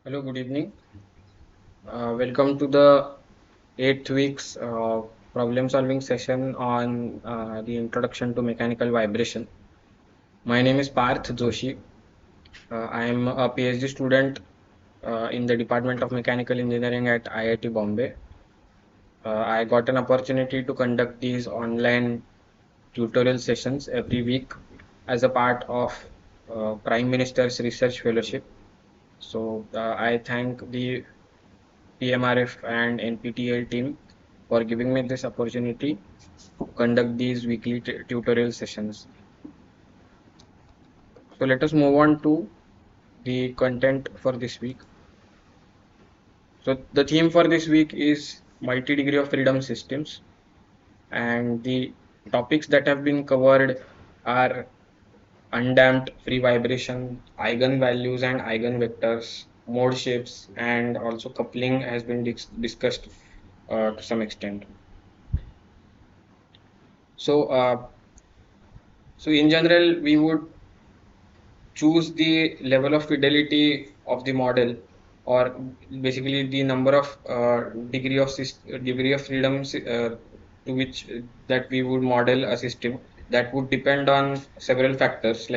Hello, good evening. Welcome to the eighth week's problem solving session on the introduction to mechanical vibration. My name is Parth Joshi. I am a PhD student in the Department of Mechanical Engineering at IIT Bombay. I got an opportunity to conduct these online tutorial sessions every week as a part of Prime Minister's Research Fellowship. I thank the PMRF and NPTEL team for giving me this opportunity to conduct these weekly tutorial sessions. So let us move on to the content for this week. So the theme for this week is multi-degree of freedom systems, and the topics that have been covered are undamped free vibration, eigenvalues and eigenvectors, mode shapes, and also coupling has been discussed to some extent. So, uh, so in general, we would choose the level of fidelity of the model, or basically the number of degree of freedom to which that we would model a system. That would depend on several factors.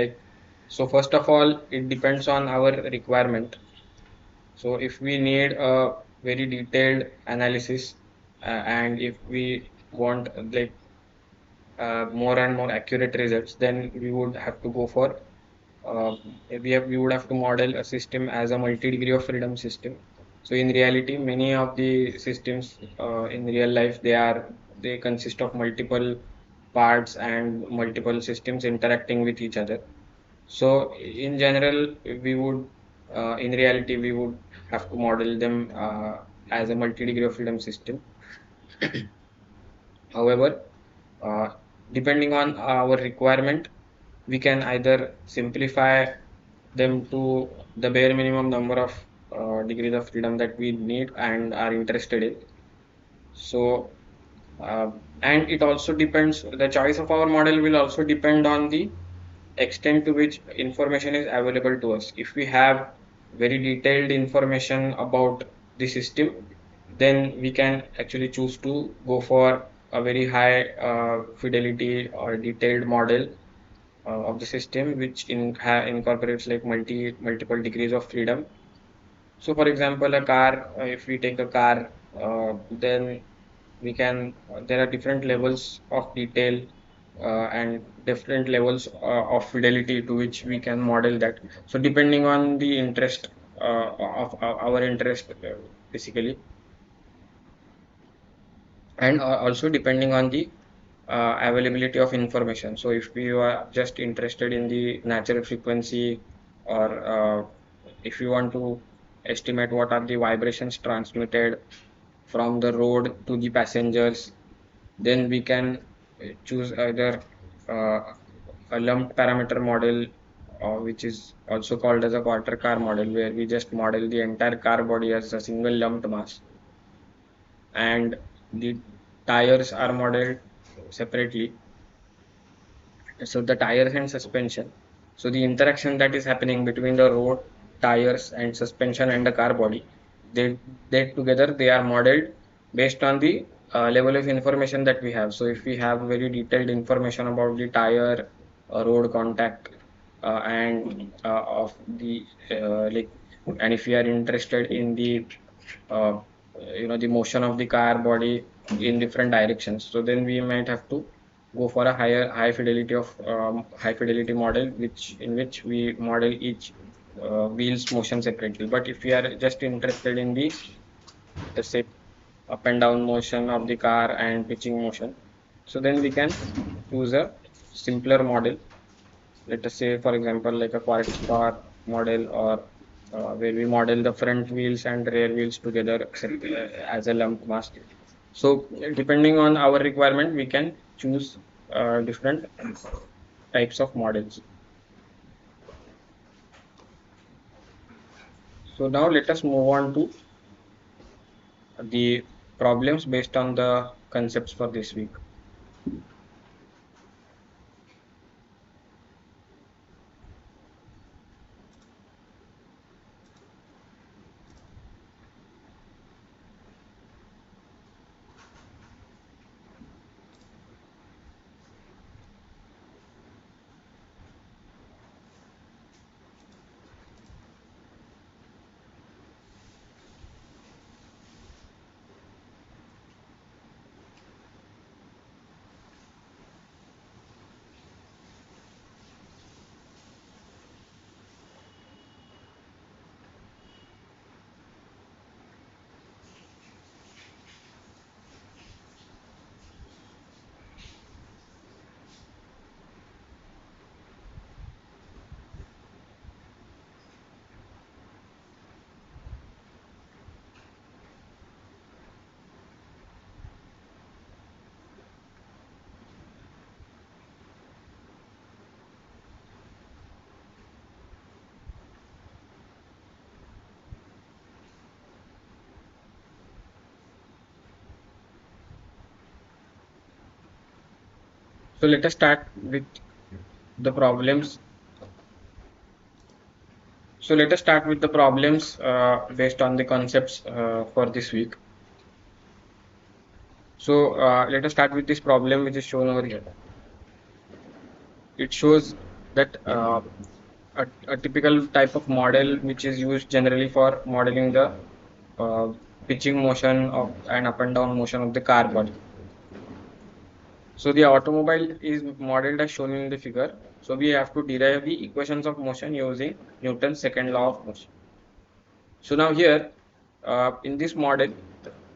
So first of all, it depends on our requirement. So if we need a very detailed analysis, and if we want more and more accurate results, then we would have to go for we would have to model a system as a multi-degree of freedom system. So in reality, many of the systems in real life, they consist of multiple parts and multiple systems interacting with each other. So in general, in reality, we would have to model them as a multi-degree of freedom system. However, uh, depending on our requirement, we can either simplify them to the bare minimum number of degrees of freedom that we need and are interested in. So, and it also depends, the choice of our model will also depend on the extent to which information is available to us. If we have very detailed information about the system, then we can actually choose to go for a very high fidelity or detailed model of the system, which incorporates like multiple degrees of freedom. So, for example, a car, if we take a car, then we can, there are different levels of detail and different levels of fidelity to which we can model that. So, depending on the interest of our interest, basically, and also depending on the availability of information. So if we are just interested in the natural frequency, or if you want to estimate what are the vibrations transmitted from the road to the passengers, then we can choose either uh, a lumped parameter model, which is also called as a quarter car model, where we just model the entire car body as a single lumped mass, and the tires are modeled separately. So the tires and suspension. So the interaction that is happening between the road, tires, and suspension and the car body, they they together they are modeled based on the level of information that we have. So if we have very detailed information about the tire, road contact, and of the and if we are interested in the uh, the motion of the car body in different directions, so then we might have to go for a high fidelity model, which in which we model each wheel's motion separately. But if we are just interested in the, let's say, up and down motion of the car and pitching motion, so then we can choose a simpler model. Let us say, for example, like a quarter car model, or where we model the front wheels and rear wheels together as a lump mass. So depending on our requirement, we can choose different types of models. So now let us move on to the problems based on the concepts for this week. So let us start with the problems. So let us start with the problems based on the concepts for this week. So let us start with this problem which is shown over here. It shows that a typical type of model which is used generally for modeling the uh, pitching motion of and up and down motion of the car body. So the automobile is modeled as shown in the figure. So we have to derive the equations of motion using Newton's second law of motion. So now here in this model,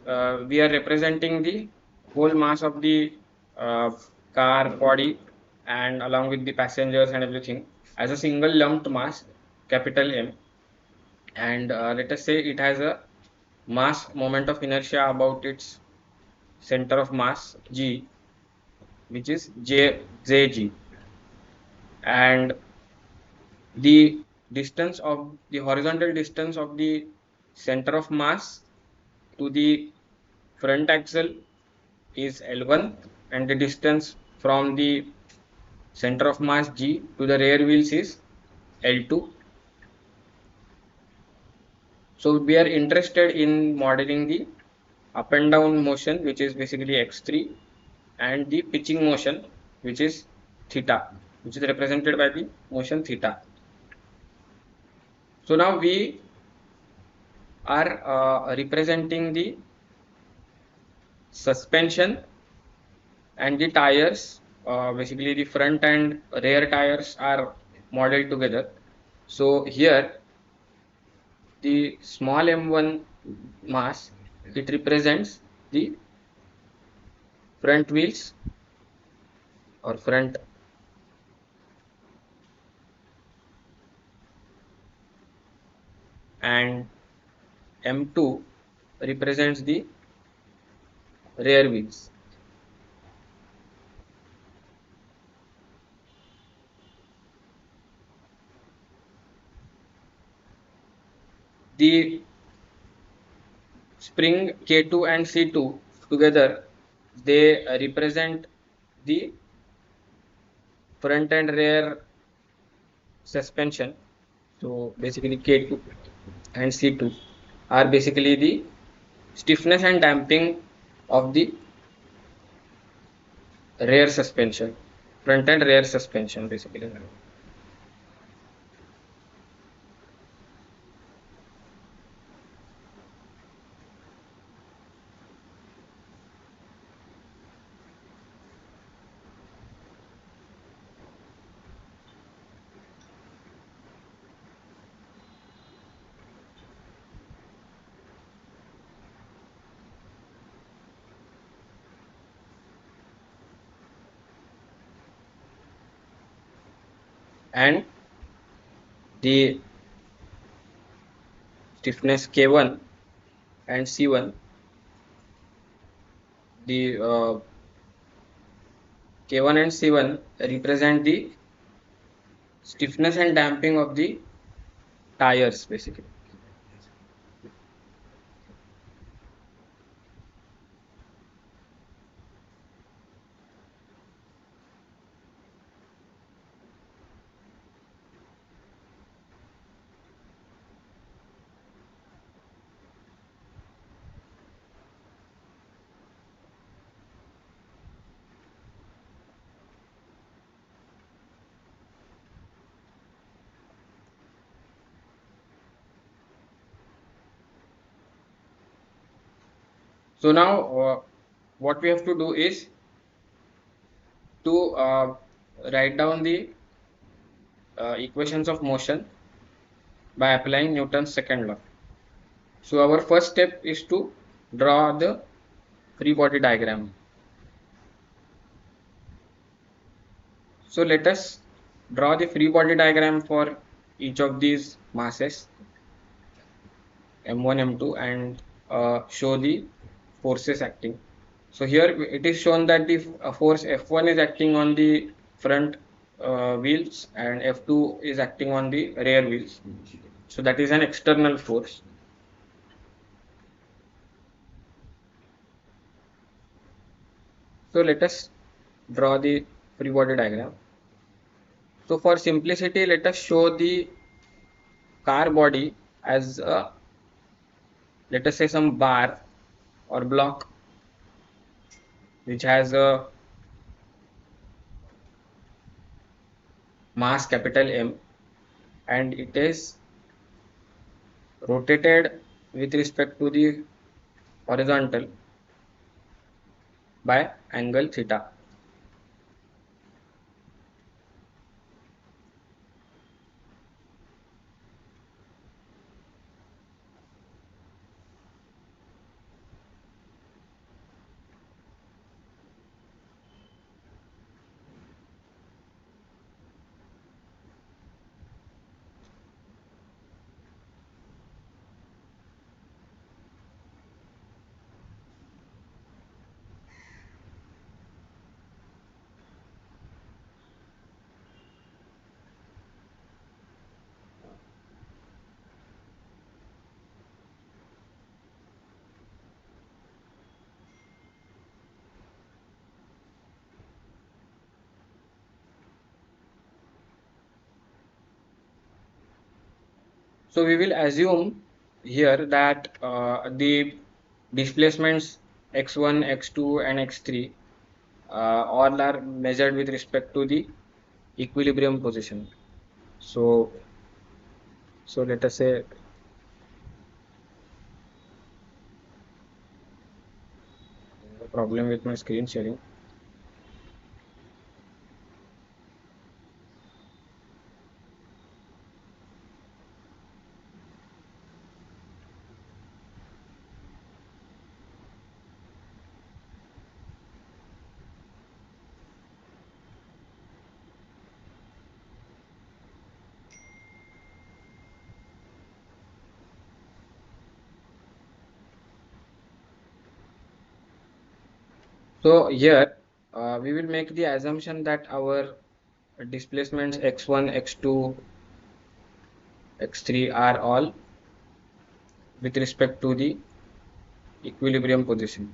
we are representing the whole mass of the uh, car body and along with the passengers and everything as a single lumped mass, capital M. And let us say it has a mass moment of inertia about its center of mass G, which is Jg, and the distance of the horizontal distance of the center of mass to the front axle is L1, and the distance from the center of mass G to the rear wheels is L2. So we are interested in modeling the up and down motion, which is basically x3, and the pitching motion, which is theta, which is represented by the motion theta. So now we are representing the suspension and the tires. Basically, the front and rear tires are modeled together. So here, the small m1 mass, it represents the front wheels or front, and m2 represents the rear wheels. The spring K2 and C2 together, they represent the front and rear suspension. So basically K2 and C2 are basically the stiffness and damping of the rear suspension, front and rear suspension basically. And the stiffness K1 and C1, the K1 and C1 represent the stiffness and damping of the tires basically. So now what we have to do is to write down the equations of motion by applying Newton's second law. So our first step is to draw the free body diagram. So let us draw the free body diagram for each of these masses M1, M2, and show the forces acting. So here it is shown that the force F1 is acting on the front wheels and F2 is acting on the rear wheels. So that is an external force. So let us draw the free body diagram. So for simplicity, let us show the car body as a, let us say, some bar or block which has a mass capital M, and it is rotated with respect to the horizontal by angle theta. So we will assume here that the displacements x1, x2 and x3 all are measured with respect to the equilibrium position. So, so let us say the problem with my screen sharing. So here we will make the assumption that our displacements x1, x2, x3 are all with respect to the equilibrium position.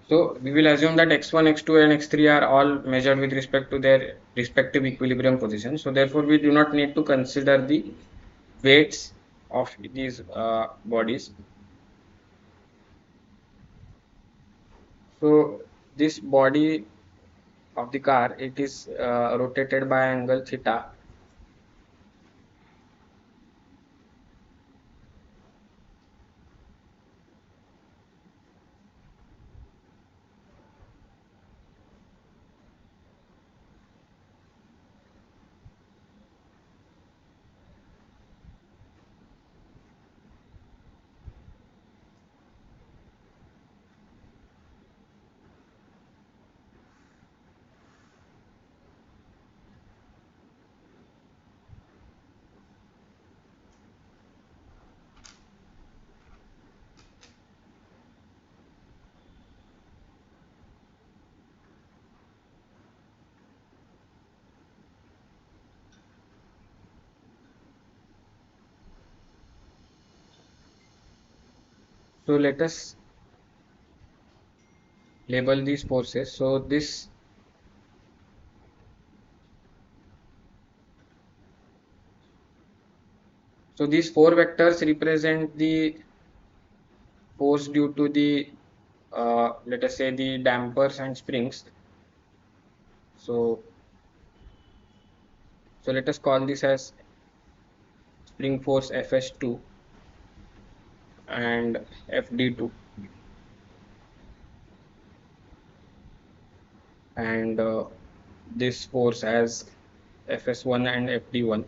So we will assume that x1, x2 and x3 are all measured with respect to their respective equilibrium position. So therefore we do not need to consider the weights of these bodies. So this body of the car, it is rotated by angle theta. So let us label these forces. So these four vectors represent the force due to the let us say the dampers and springs. So so let us call this as spring force Fs2 and Fd2, and this force as Fs1 and Fd1.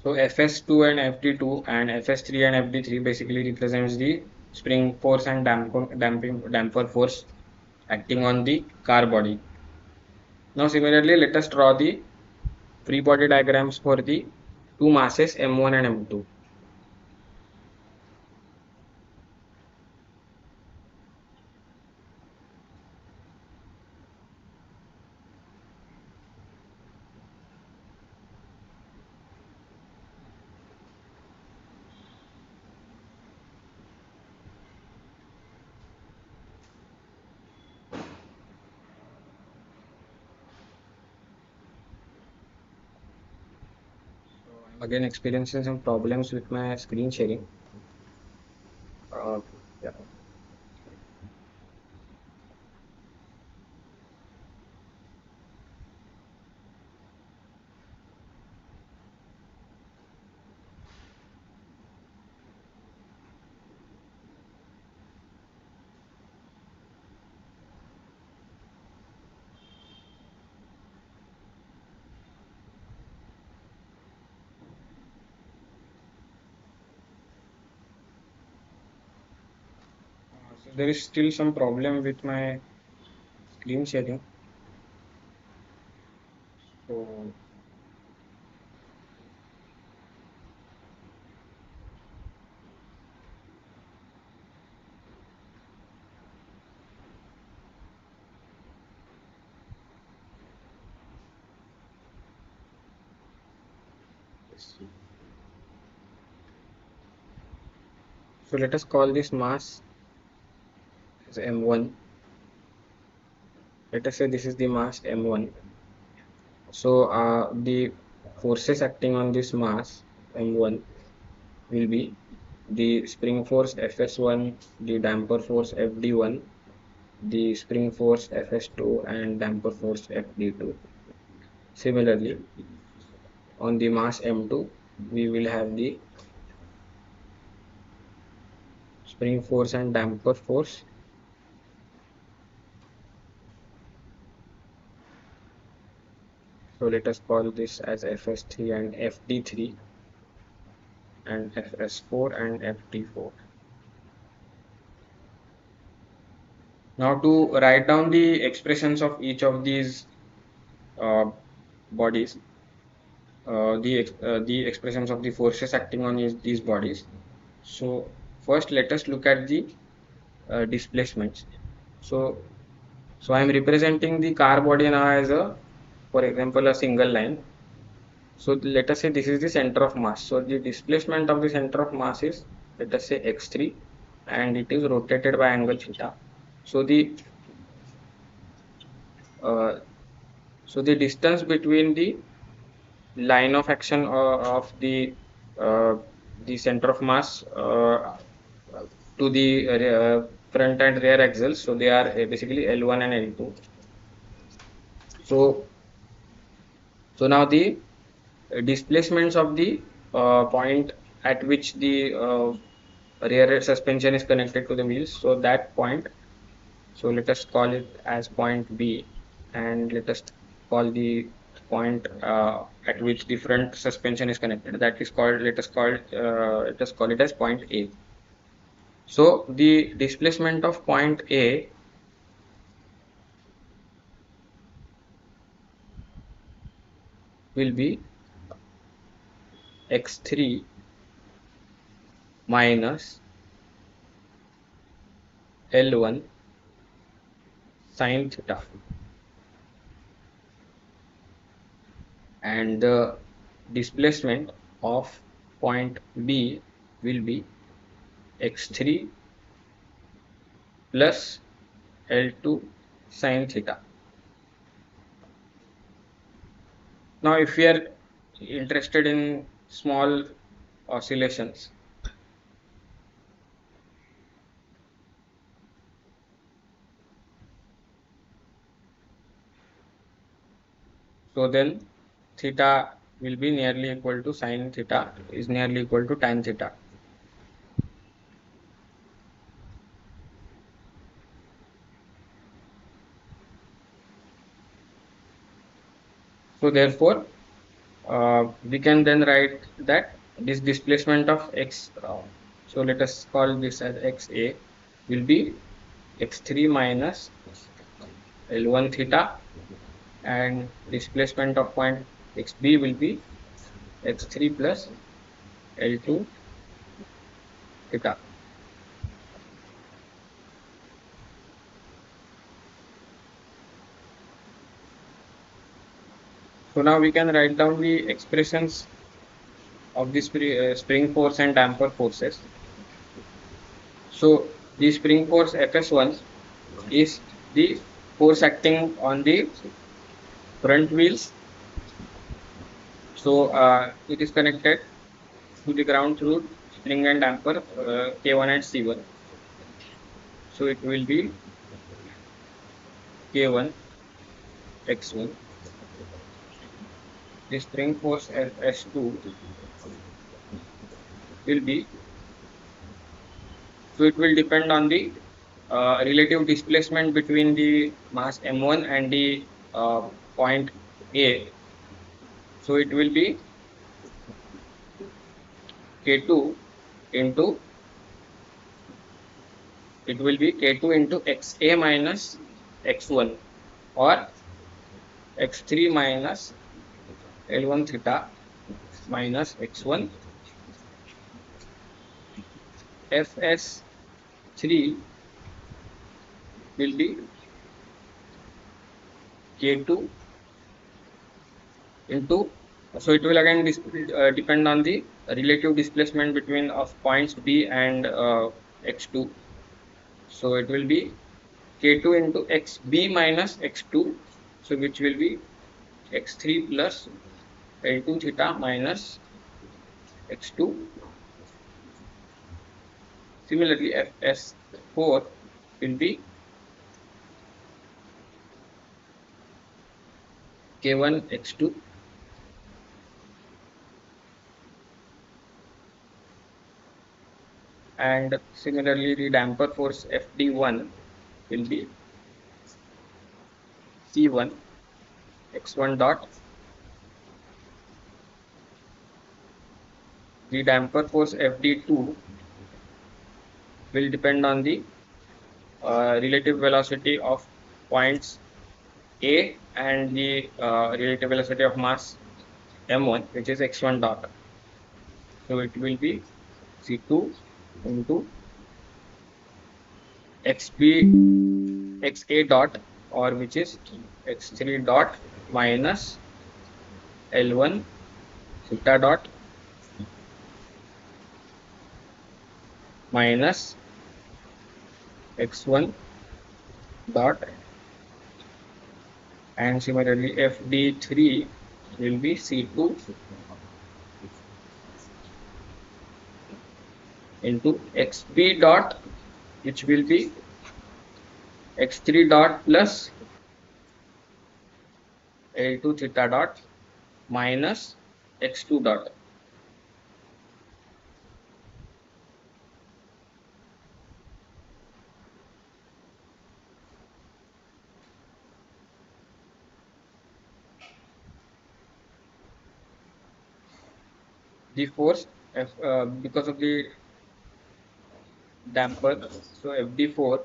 So Fs2 and Fd2 and Fs3 and Fd3 basically represents the spring force and damper force acting on the car body. Now similarly, let us draw the free body diagrams for the two masses M1 and M2. I'm again experiencing some problems with my screen sharing. Uh, yeah. So there is still some problem with my screen sharing. So so let us call this mass as M1. Let us say this is the mass M1. So the forces acting on this mass M1 will be the spring force Fs1, the damper force Fd1, the spring force Fs2 and damper force Fd2. Similarly, on the mass M2, we will have the spring force and damper force. So let us call this as Fs3 and Fd3 and Fs4 and Fd4. Now to write down the expressions of each of these uh, bodies, the expressions of the forces acting on these bodies. So first let us look at the displacements. So I am representing the car body now as for example, a single line. So let us say this is the center of mass. So the displacement of the center of mass is, let us say, x3, and it is rotated by angle theta. So uh, the distance between the line of action of uh, the center of mass to the front and rear axles. So they are basically L1 and L2. So now the displacements of the point at which the rear suspension is connected to the wheels. So that point, so let us call it as point B, and let us call the point at which the front suspension is connected. That is called, let us call it as point A. So the displacement of point A will be x3 minus L1 sin theta, and the displacement of point B will be x3 plus L2 sin theta. Now, if we are interested in small oscillations, so then theta will be nearly equal to sin theta is nearly equal to tan theta. So therefore, we can then write that this displacement of x, so let us call this as xa, will be x3 minus L1 theta, and displacement of point xb will be x3 plus L2 theta. So now we can write down the expressions of the spring force and damper forces. So the spring force Fs1 is the force acting on the front wheels. So it is connected to the ground through spring and damper K1 and C1. So it will be K1 X1. The spring force S2 will be, so it will depend on the relative displacement between the mass M1 and the point A. So it will be K2 into, it will be K2 into XA minus X1, or X3 minus L1 theta minus X1. Fs3 will be K2 into, so it will again depend on the relative displacement between of points B and X2. So it will be K2 into XB minus X2, so which will be X3 plus L2 theta minus X2. Similarly, Fs4 will be K1 X2, and similarly the damper force Fd1 will be C1 X1 dot. The damper force Fd2 will depend on the relative velocity of points A and the relative velocity of mass M1, which is X1 dot. So it will be C2 into XA dot, or which is X3 dot minus L1 theta dot minus X1 dot, and similarly Fd3 will be C2 into XB dot, which will be X3 dot plus L2 theta dot minus X2 dot. The force because of the damper, so Fd4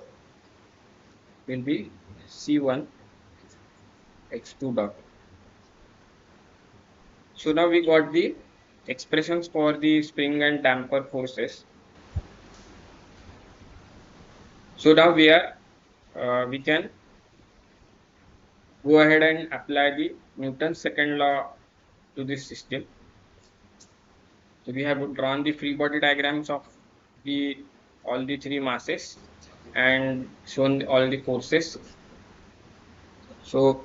will be C1 X2 dot. So now we got the expressions for the spring and damper forces. So now we can go ahead and apply the Newton's second law to this system. So we have drawn the free body diagrams of the all the three masses and shown all the forces. So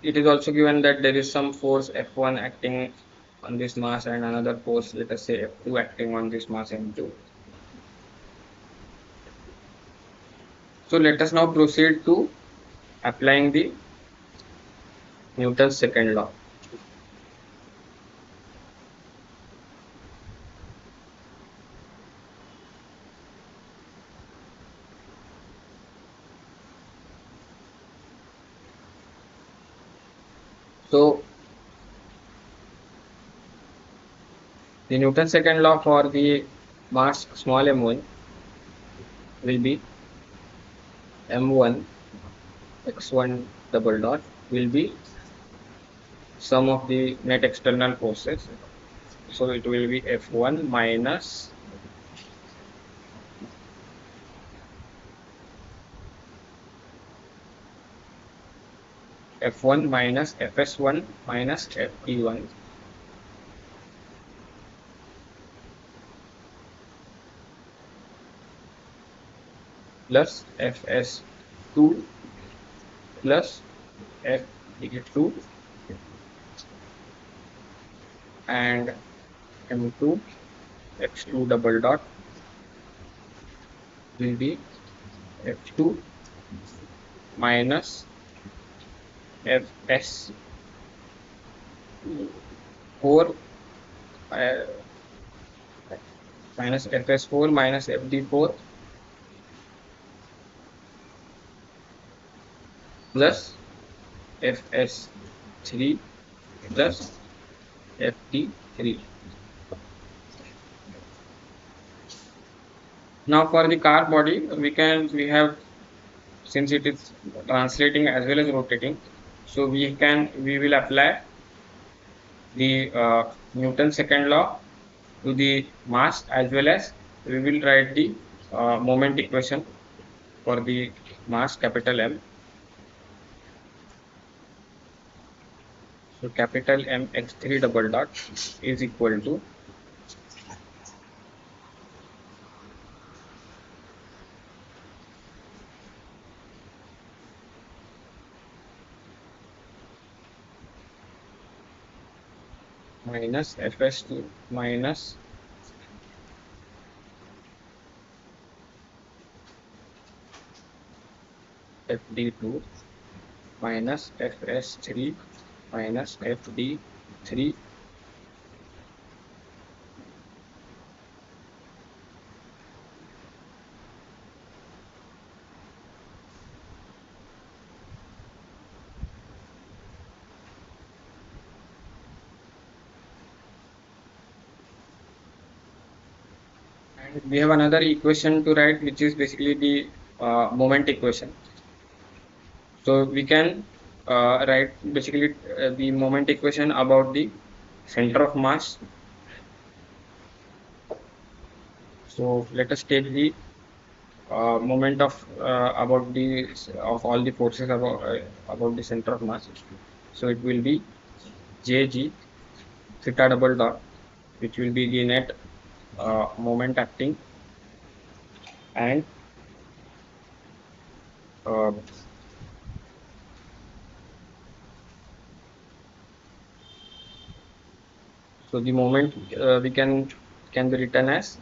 it is also given that there is some force F1 acting on this mass and another force, let us say F2, acting on this mass M2. So let us now proceed to applying the Newton's second law. So The Newton's second law for the mass small m1 will be m1 x1 double dot will be sum of the net external forces. So it will be F1 minus F1 minus Fs1 minus Fp1 plus Fs2 plus Fd2 and M2 X2 double dot will be F2 minus Fs4 minus Fs4 minus Fd4 plus Fs3 plus Fd3. Now for the car body, we have, since it is translating as well as rotating, so we will apply the Newton's second law to the mass, as well as we will write the moment equation for the mass capital M. So capital M x3 double dot is equal to minus Fs2 minus Fd2 minus Fs3 minus Fd3 and we have another equation to write, which is basically the moment equation. So we can write basically the moment equation about the center of mass. So let us take the moment of about the of all the forces about the center of mass. So it will be jg theta double dot, which will be the net moment acting, and uh, so the moment we can be written as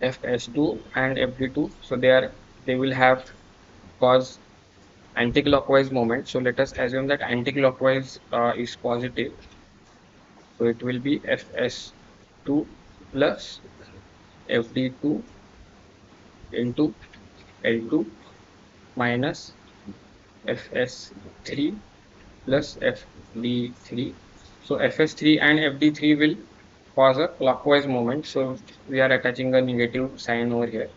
Fs2 and Fd2. So they will have cause anticlockwise moment. So let us assume that anticlockwise is positive. So it will be Fs2 plus Fd2 into L2 minus Fs3 plus Fd3. So Fs3 and Fd3 will cause a clockwise moment. So we are attaching a negative sign over here.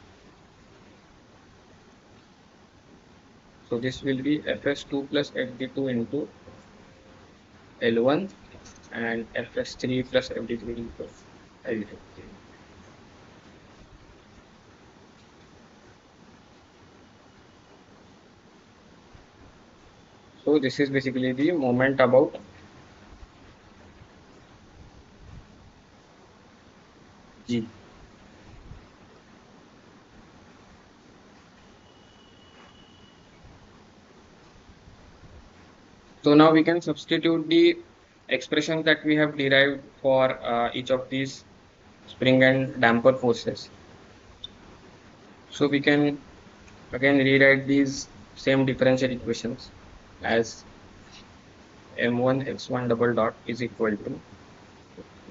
So this will be Fs2 plus Fd2 into L1 and Fs3 plus Fd3 into L2. So this is basically the moment about G. So now we can substitute the expression that we have derived for each of these spring and damper forces. So we can again rewrite these same differential equations as m1 x1 double dot is equal to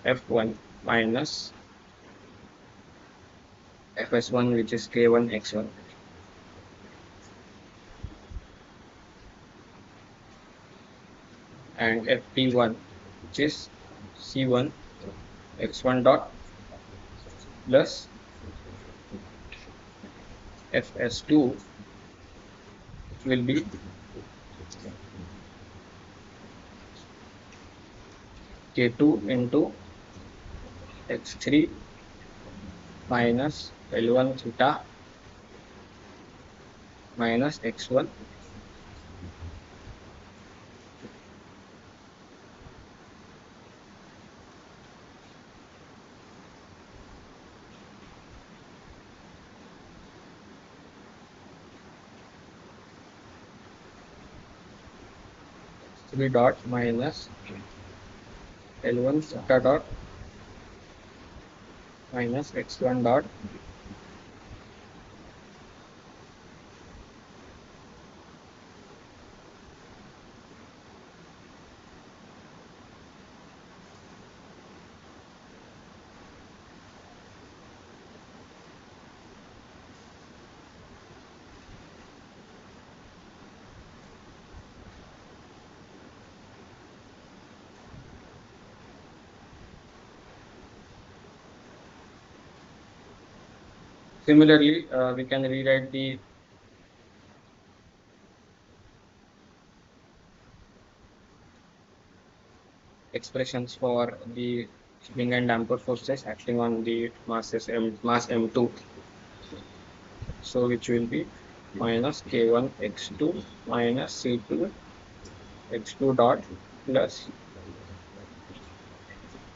f1 minus fs1, which is k1 x1, and fp1, which is C1 x1 dot plus fs2 will be k2 into x3 minus L1 theta minus x1 3 dot minus L1 theta dot minus x1 dot Similarly, we can rewrite the expressions for the spring and damper forces acting on the mass M2. So which will be minus K1 x2 minus C2 x2 dot plus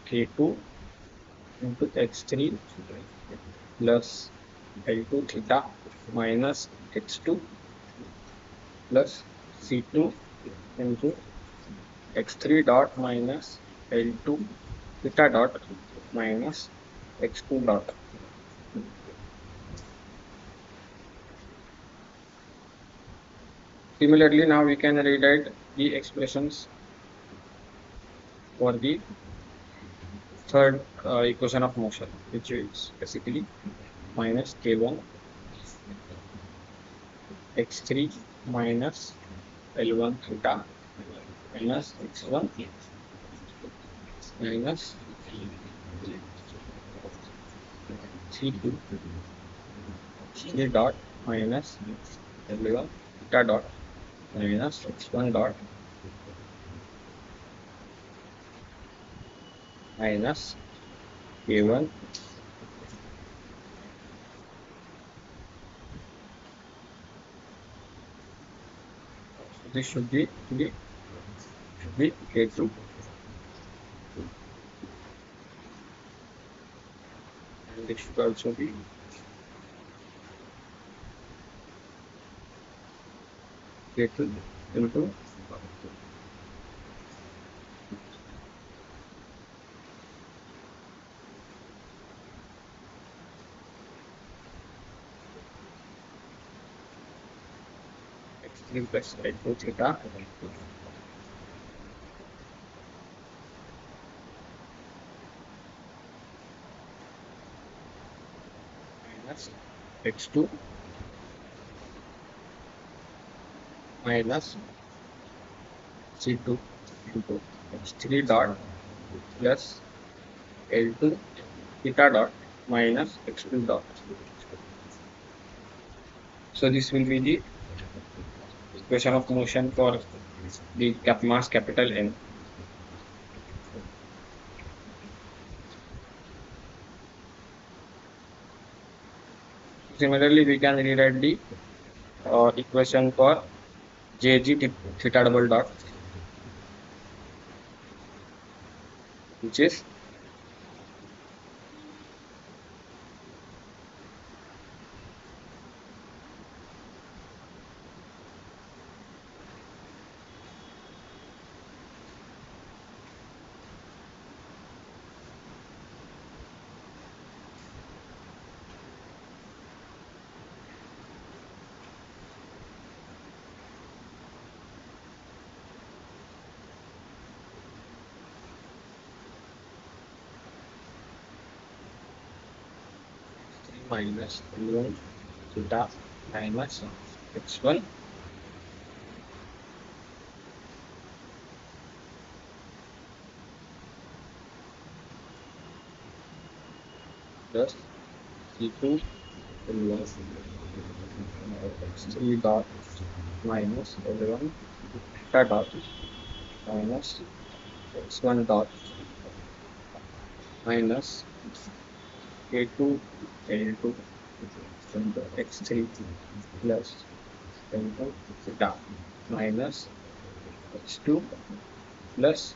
K2 into x3 plus L2 theta minus x2 plus C2 into x3 dot minus L2 theta dot minus x2 dot. Similarly, now we can rewrite the expressions for the third equation of motion, which is basically minus K1 x3 minus L1 theta minus x1 minus C2 C dot minus L1 theta dot minus x1 dot minus K1 this should be K2 and this should also be K2 into x3 plus L2 theta minus x2 minus C2 into x3 dot plus L2 theta dot minus x2 dot. So this will be the equation of motion for the mass capital N. Similarly, we can rewrite the equation for jg theta double dot, which is minus L1 theta minus x1 plus C2 plus X3 dot minus L1 theta dot minus X1 dot minus K2 L2 into X3 plus into theta minus X2 plus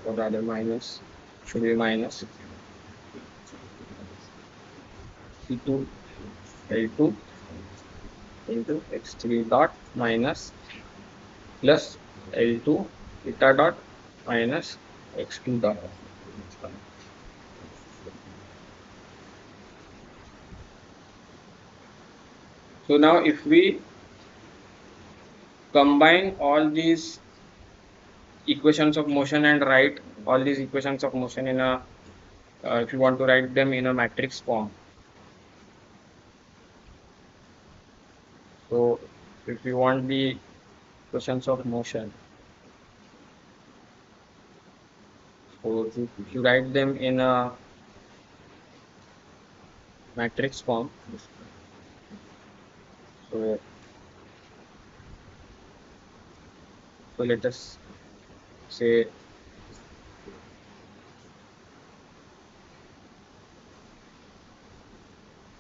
or rather minus should be minus C2 L2 into X3 dot minus plus L2 theta dot minus X2 dot. So now if we combine all these equations of motion and write all these equations of motion in a if you want to write them in a matrix form. So if you want the equations of motion, so if you write them in a matrix form, so let us say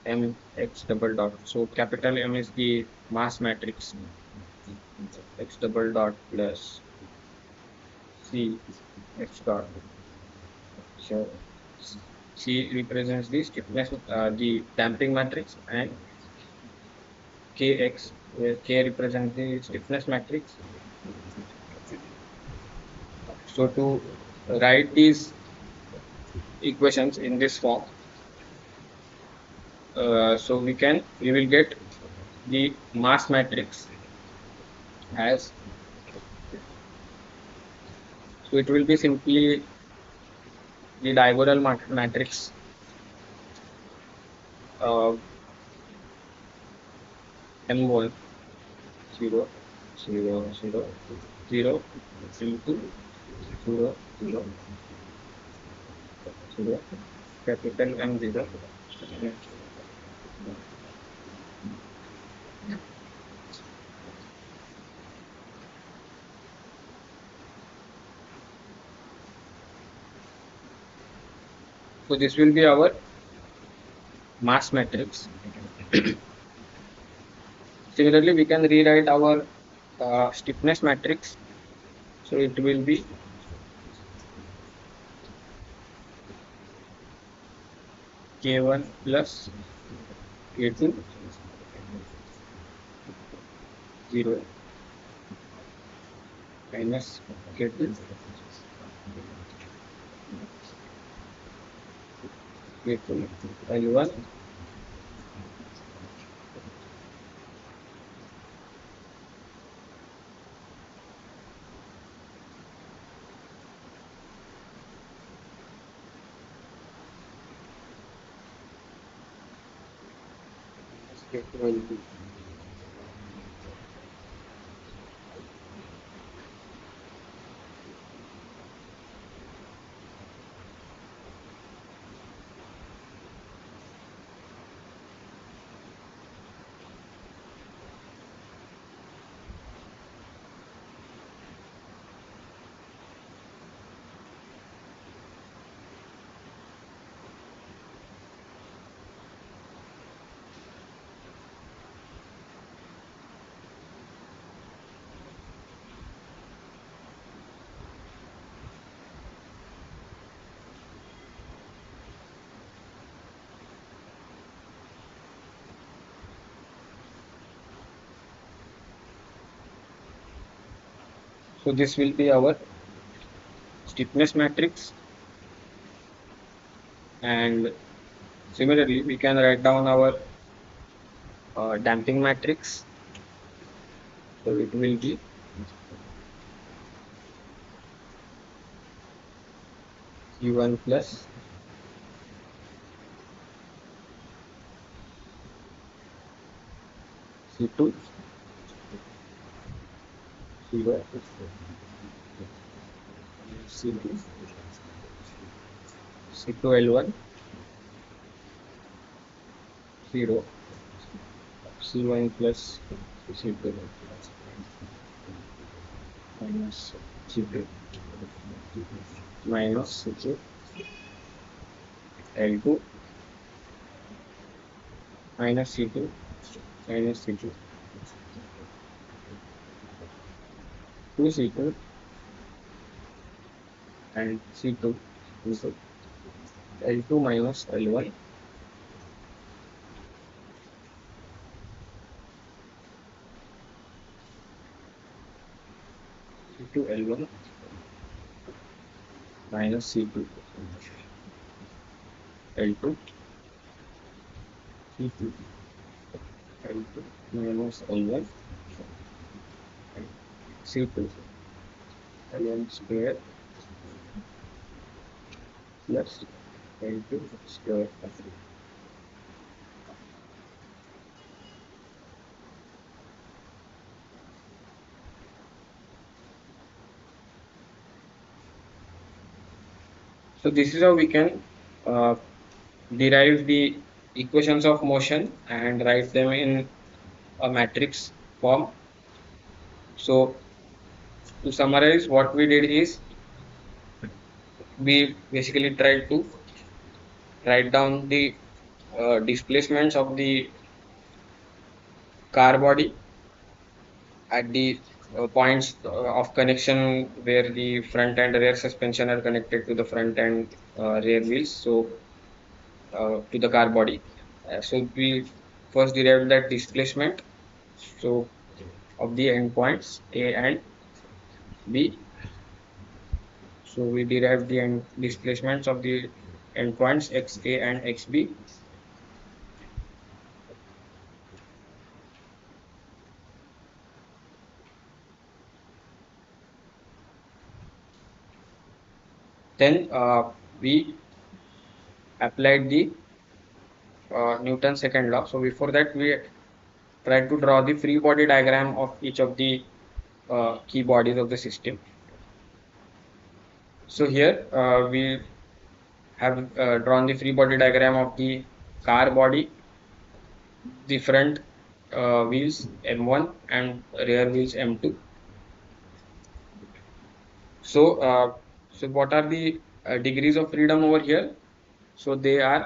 m x double dot. So capital M is the mass matrix, x double dot plus c x dot. So c represents the stiffness, the damping matrix, and kx, where k represents the stiffness matrix. So to write these equations in this form, so we will get the mass matrix as, so it will be simply the diagonal matrix uh, m1 0 0 0 0 into 0 0 0 capital M 0. So this will be our mass matrix. Similarly, we can rewrite our stiffness matrix. So it will be K1 plus K2 0 minus K2 K2 L1 K2 L2. So this will be our stiffness matrix, and similarly we can write down our damping matrix. So it will be C1 plus C2 C1 C2 C2L1 0 C1 plus C2 minus C2 minus C2 L2 minus C2 minus C2 2 C2 and C2 into L2 minus L1 C2 L1 minus C2 L2 C2 L2 minus L1 C2 L1 square plus L2 square. So this is how we can uh, derive the equations of motion and write them in a matrix form. So to summarize, what we did is we basically tried to write down the displacements of the car body at the points of connection where the front and rear suspension are connected to the front and rear wheels. So to the car body. So we first derived that displacement. So of the endpoints A and B. So we derived the end displacements of the endpoints XA and XB. Then we applied the Newton's second law. So before that, we tried to draw the free body diagram of each of the key bodies of the system. So here we have drawn the free body diagram of the car body, the front wheels M1 and rear wheels M2. So what are the degrees of freedom over here? So degrees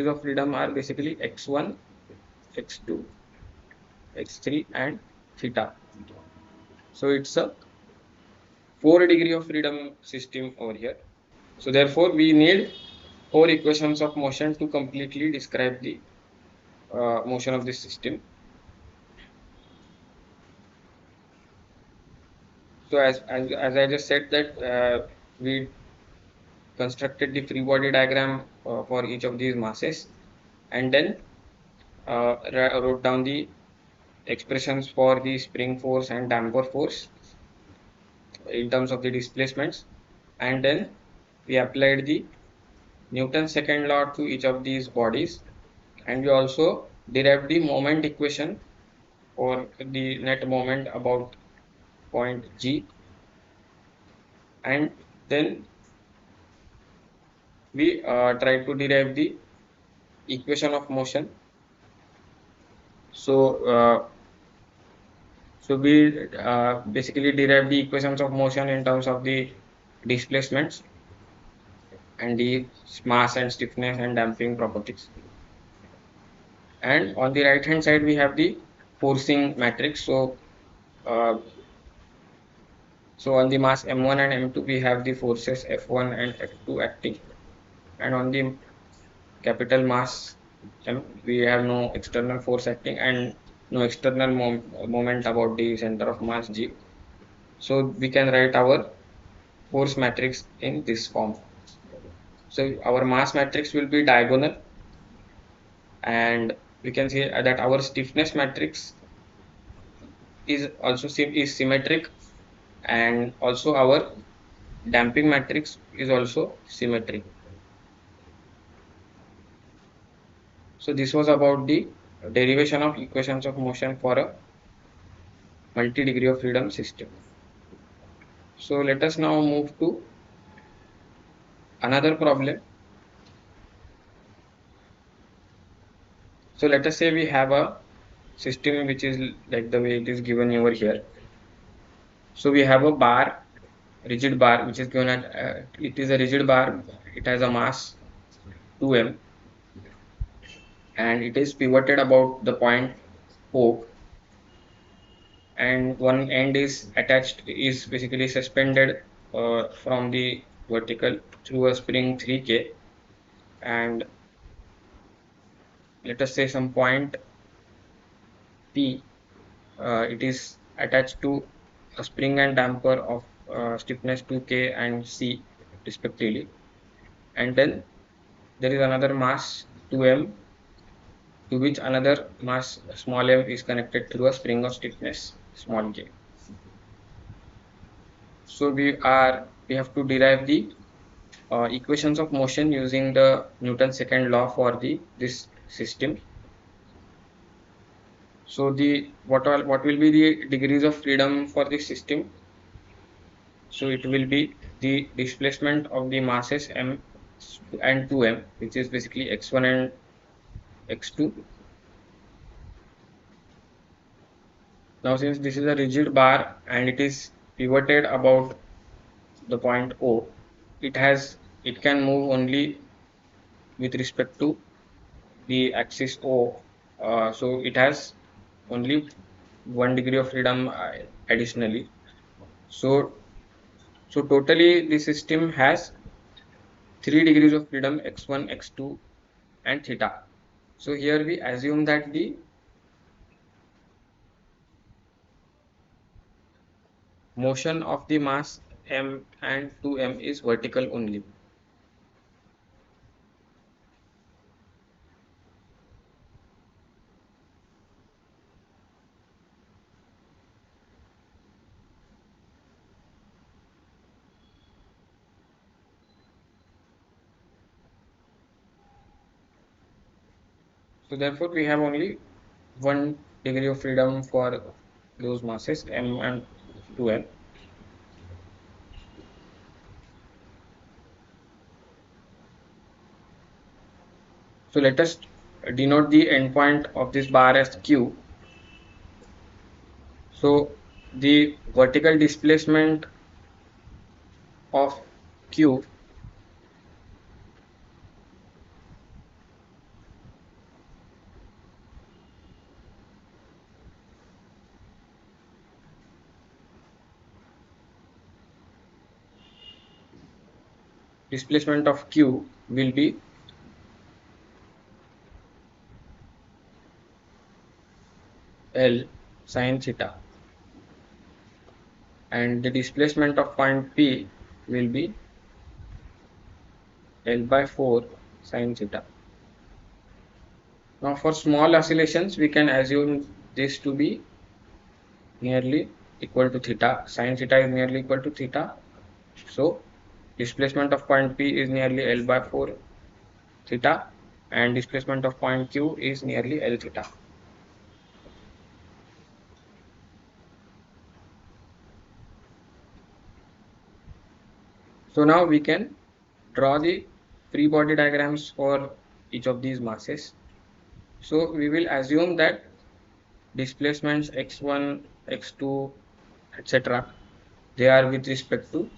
of freedom are basically x1, x2, x3 and theta. So it's a 4 degree of freedom system over here. So therefore we need 4 equations of motion to completely describe the motion of this system. So as I just said that we constructed the free body diagram for each of these masses and then wrote down the expressions for the spring force and damper force in terms of the displacements, and then we applied the Newton's second law to each of these bodies, and we also derived the moment equation for the net moment about point G, and then we tried to derive the equation of motion. So we basically derived the equations of motion in terms of the displacements and the mass and stiffness and damping properties. And on the right hand side we have the forcing matrix. Uh, so on the mass M1 and M2 we have the forces F1 and F2 acting, and on the capital mass M we have no external force acting and no external moment about the center of mass G. So we can write our force matrix in this form. So our mass matrix will be diagonal, and we can see that our stiffness matrix is also is symmetric, and also our damping matrix is also symmetric. So this was about the derivation of equations of motion for a multi-degree of freedom system. So let us now move to Another problem. So let us say we have a system which is like the way it is given over here. So we have a bar, rigid bar, which is given at, it is a rigid bar. It has a mass 2m and it is pivoted about the point O, and one end is attached, is basically suspended from the vertical through a spring 3K, and let us say some point P, it is attached to a spring and damper of stiffness 2K and C respectively, and then there is another mass 2m to which another mass small m is connected through a spring of stiffness small k. So we have to derive the equations of motion using the Newton's second law for the this system. So the what will be the degrees of freedom for this system? So it will be the displacement of the masses m and 2m, which is basically x1 and x2. Now since this is a rigid bar and it is pivoted about the point O, it can move only with respect to the axis O. So it has only 1 degree of freedom additionally. So totally the system has 3 degrees of freedom x1, x2, and theta. So here we assume that the motion of the mass m and 2m is vertical only. So therefore we have only 1 degree of freedom for those masses m and 2m. So let us denote the endpoint of this bar as q. So the vertical displacement of q displacement of q will be L sine theta, and the displacement of point P will be L by 4 sine theta. Now for small oscillations we can assume this to be nearly equal to theta. Sine theta is nearly equal to theta. So displacement of point P is nearly L by 4 theta, and displacement of point Q is nearly L theta. So now we can draw the free body diagrams for each of these masses. So we will assume that displacements x1, x2, etc., they are with respect to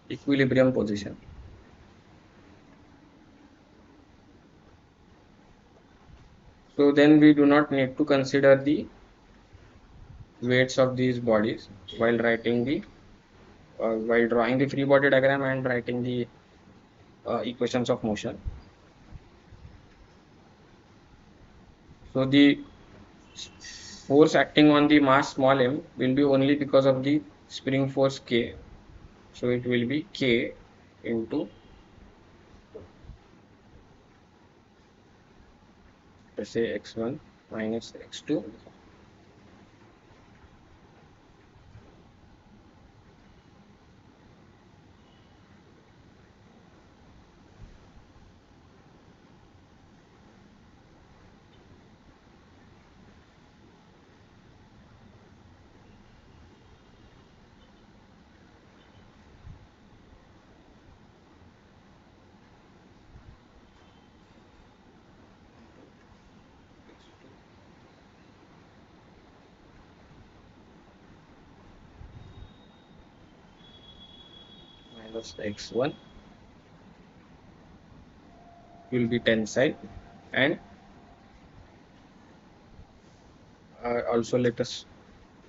equilibrium position. So then we do not need to consider the weights of these bodies while writing the while drawing the free body diagram and writing the equations of motion. So the force acting on the mass small m will be only because of the spring force K. So it will be K into, let's say, x1 minus x2. plus x1 will be tensile, and also let us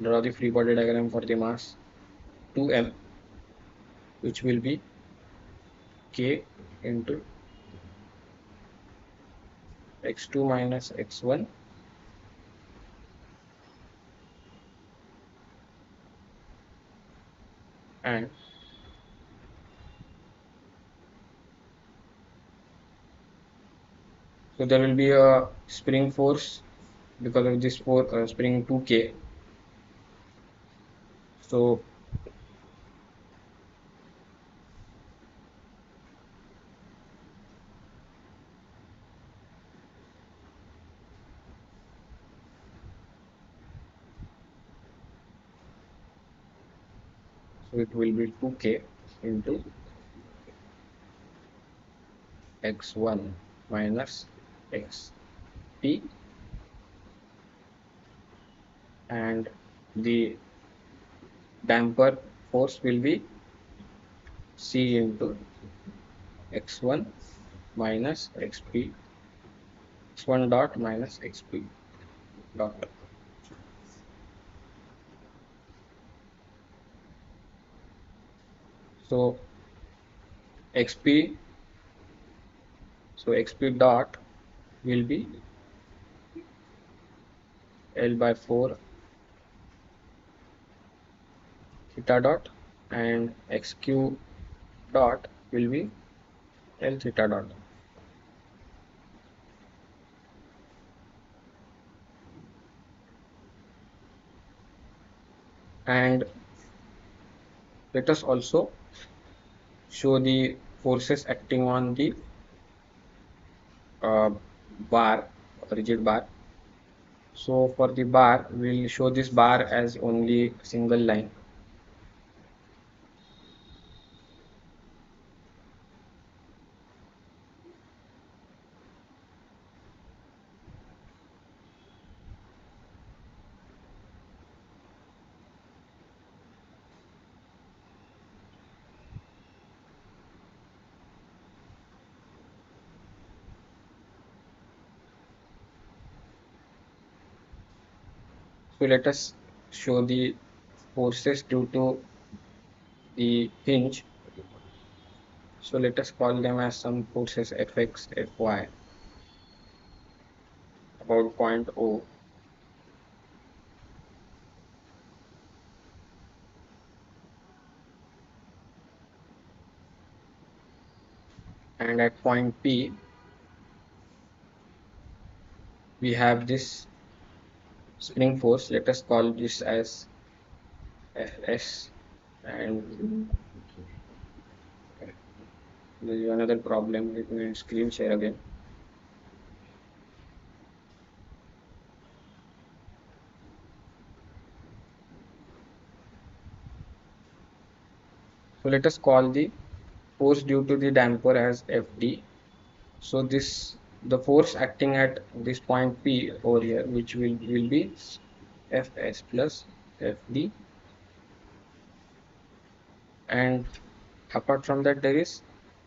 draw the free body diagram for the mass 2m, which will be k into x2 minus x1, and so there will be a spring force because of this spring 2k. So it will be 2k into x1 minus xp, and the damper force will be c into x1 minus xp, x1 dot minus xp dot. So xp, so xp dot will be L by 4 theta dot, and xq dot will be L theta dot. And let us also show the forces acting on the uh, bar, rigid bar. So for the bar, we'll show this bar as only single line. So let us show the forces due to the hinge. So let us call them as some forces Fx, Fy about point O, and at point P we have this spring force. Let us call this as Fs, and there is another problem. Let me screen share again. So let us call the force due to the damper as Fd. So this, the force acting at this point P over here, which will be Fs plus Fd, and apart from that there is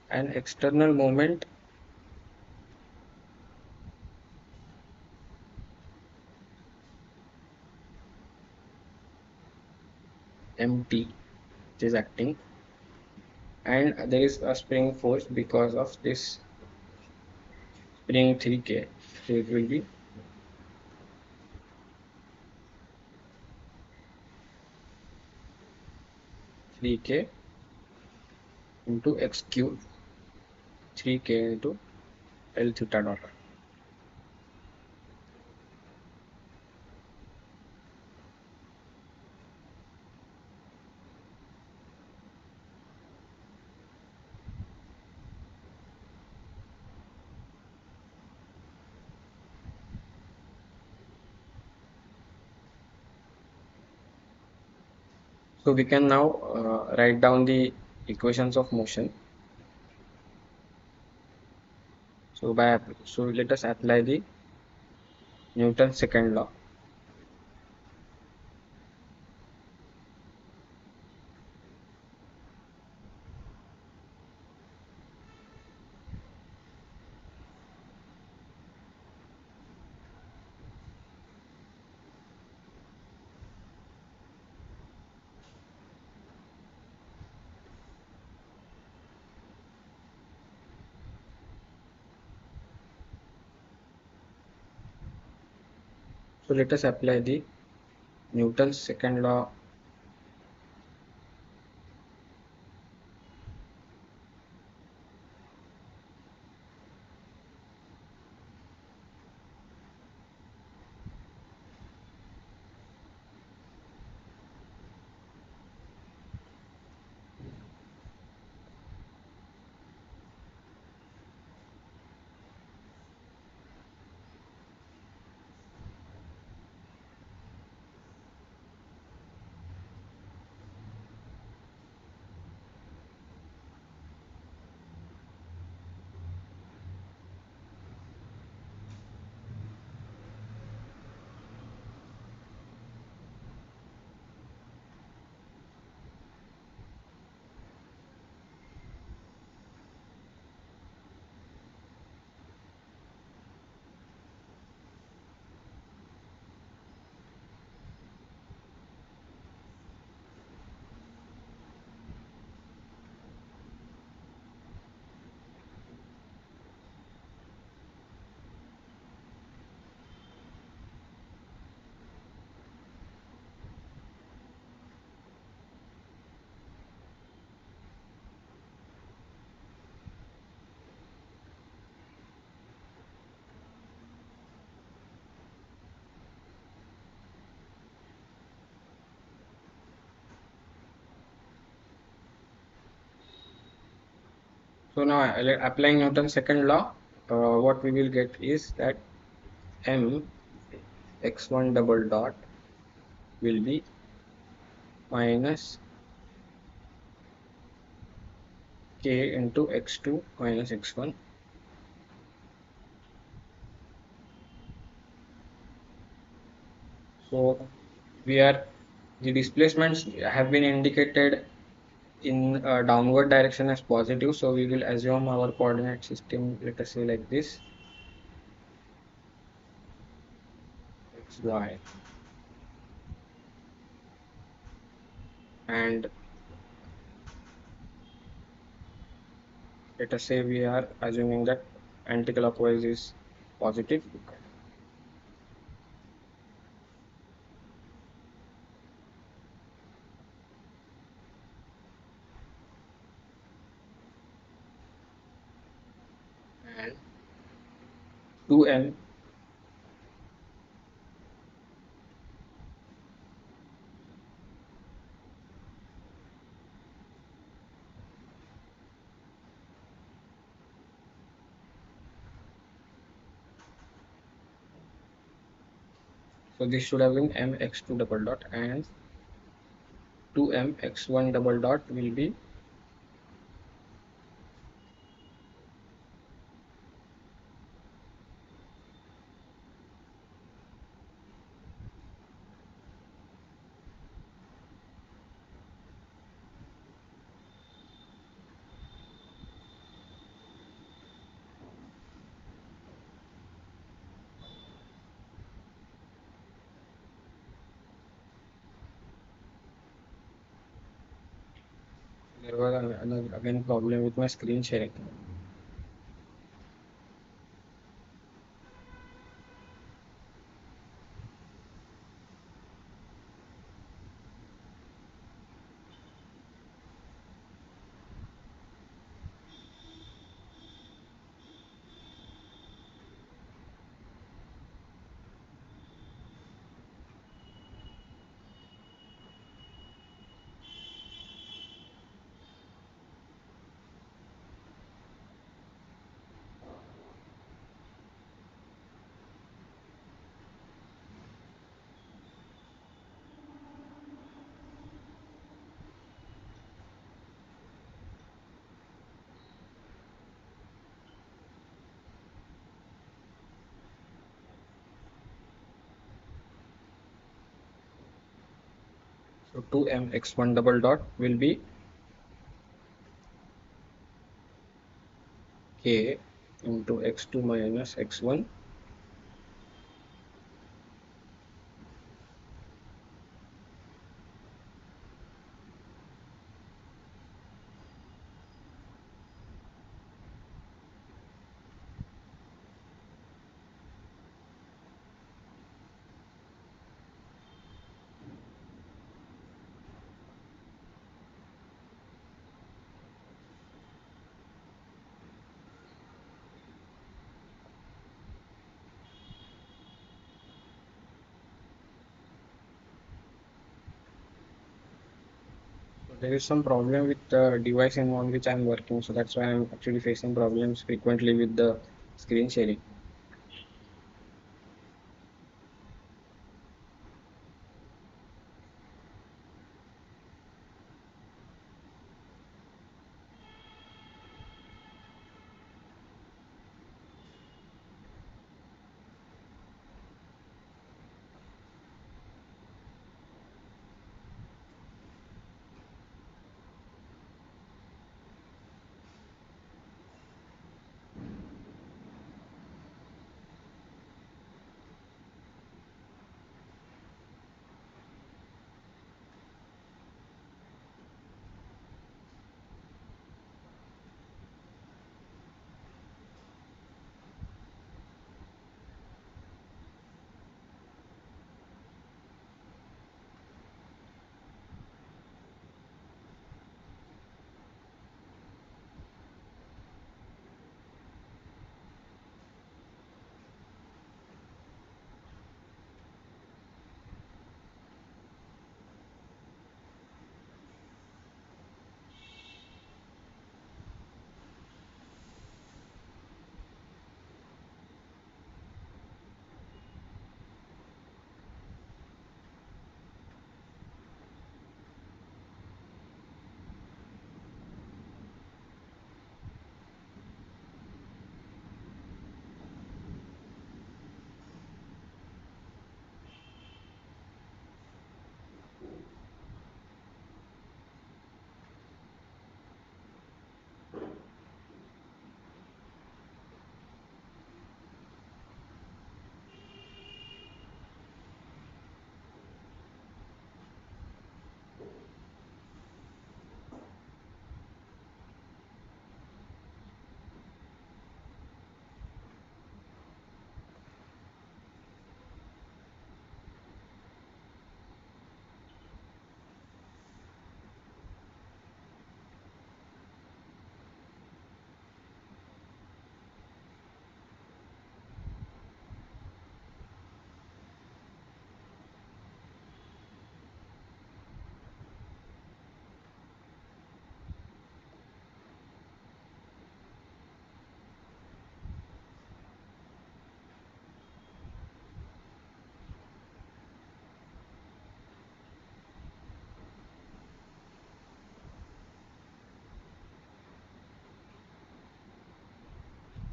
an external moment Mt which is acting, and there is a spring force because of this spring 3k. So it will be 3k into x cube, 3k into L theta dot. So we can now write down the equations of motion. So let us apply the Newton's second law. So let us apply the Newton's second law. So now applying Newton's second law, what we will get is that m x1 double dot will be minus k into x2 minus x1. So we are the displacements have been indicated in downward direction as positive. So we will assume our coordinate system, let us say like this, x, y, and let us say we are assuming that anticlockwise is positive. And 2m, so this should have been m x2 double dot, and 2m x1 double dot will be there was another again problem with my screen sharing. So 2m x1 double dot will be k into x2 minus x1. There is some problem with the device in on which I'm working, so that's why I'm actually facing problems frequently with the screen sharing.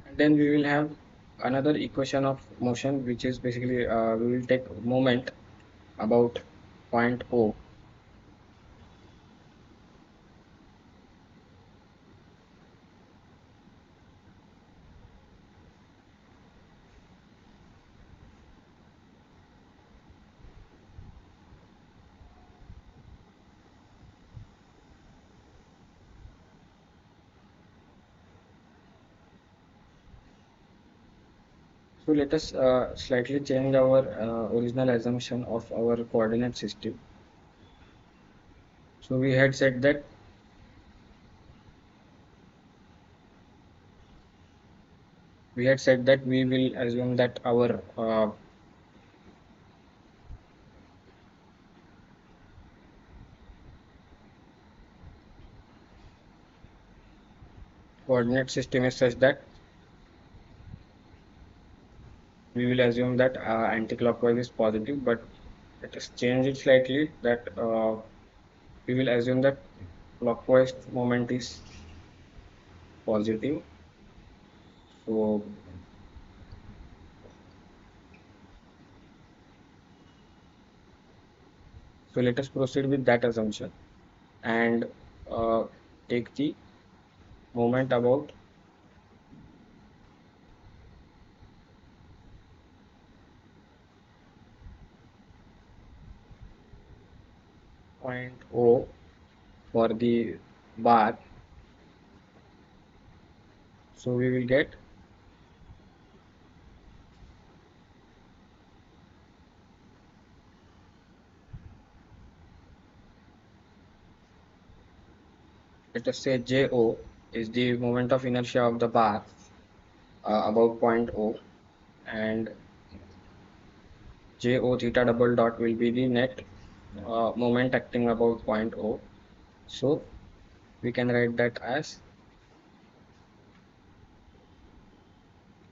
And then we will have another equation of motion, which is basically we will take moment about point O. So let us slightly change our original assumption of our coordinate system. So we had said that we will assume that our coordinate system is such that we will assume that anti-clockwise is positive, but let us change it slightly that we will assume that clockwise moment is positive. So, so let us proceed with that assumption and uh, take the moment about point O for the bar. So we will get, let us say Jo is the moment of inertia of the bar about point O, and Jo theta double dot will be the net moment acting about point O. So we can write that as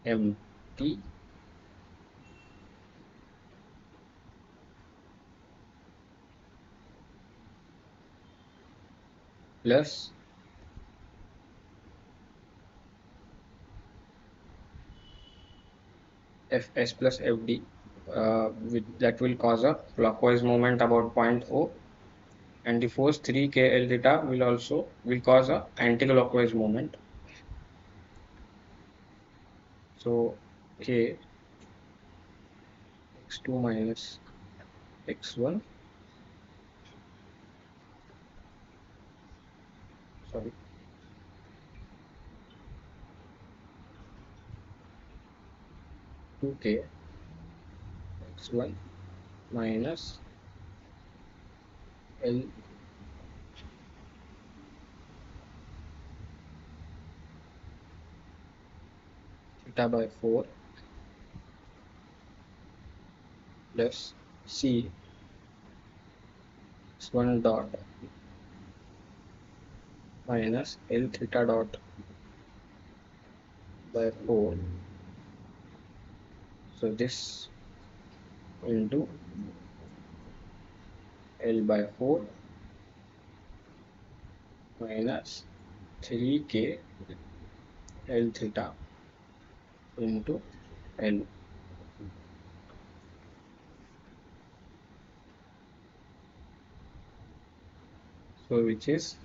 mt plus fs plus fd, that will cause a clockwise movement about point O, and the force 3k L theta will cause a anti-clockwise movement. So k x2 minus x1, sorry, 2k x1 minus L theta by 4 plus c x1 dot minus L theta dot by 4. So this into L by 4 minus 3k L theta into L. So which is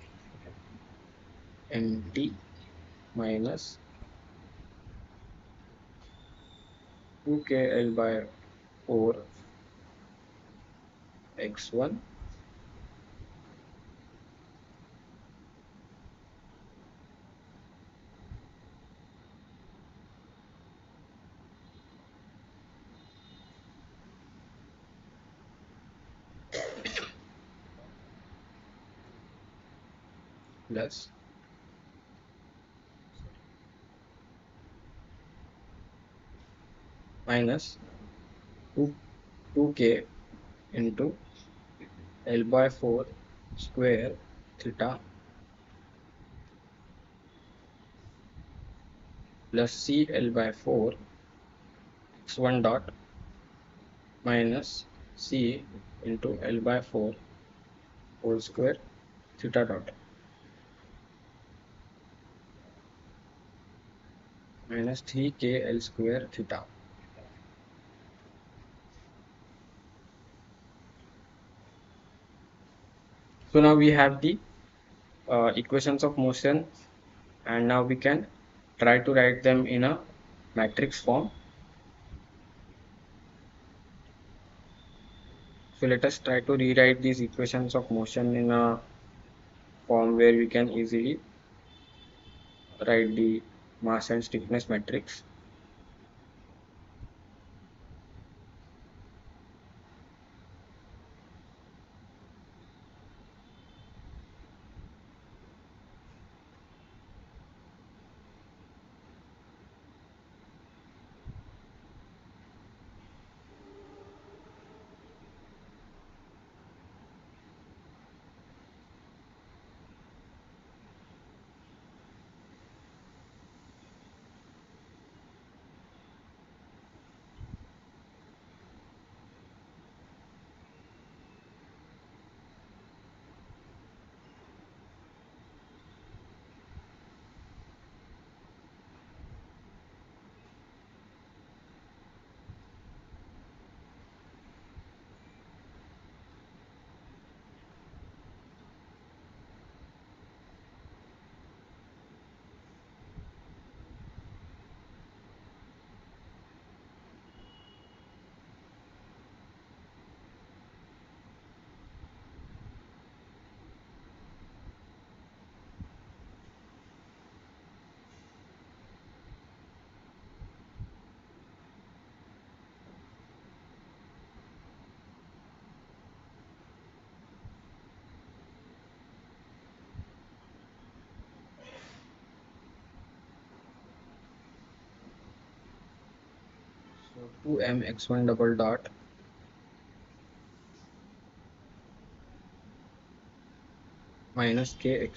mt minus 2k L by 4 x1 plus minus 2 2k into L by 4 square theta plus C L by 4 x1 dot minus C into L by 4 whole square theta dot minus 3k L square theta. So now we have the equations of motion, and now we can try to write them in a matrix form. So let us try to rewrite these equations of motion in a form where we can easily write the mass and stiffness matrix. So 2m x1 double dot minus k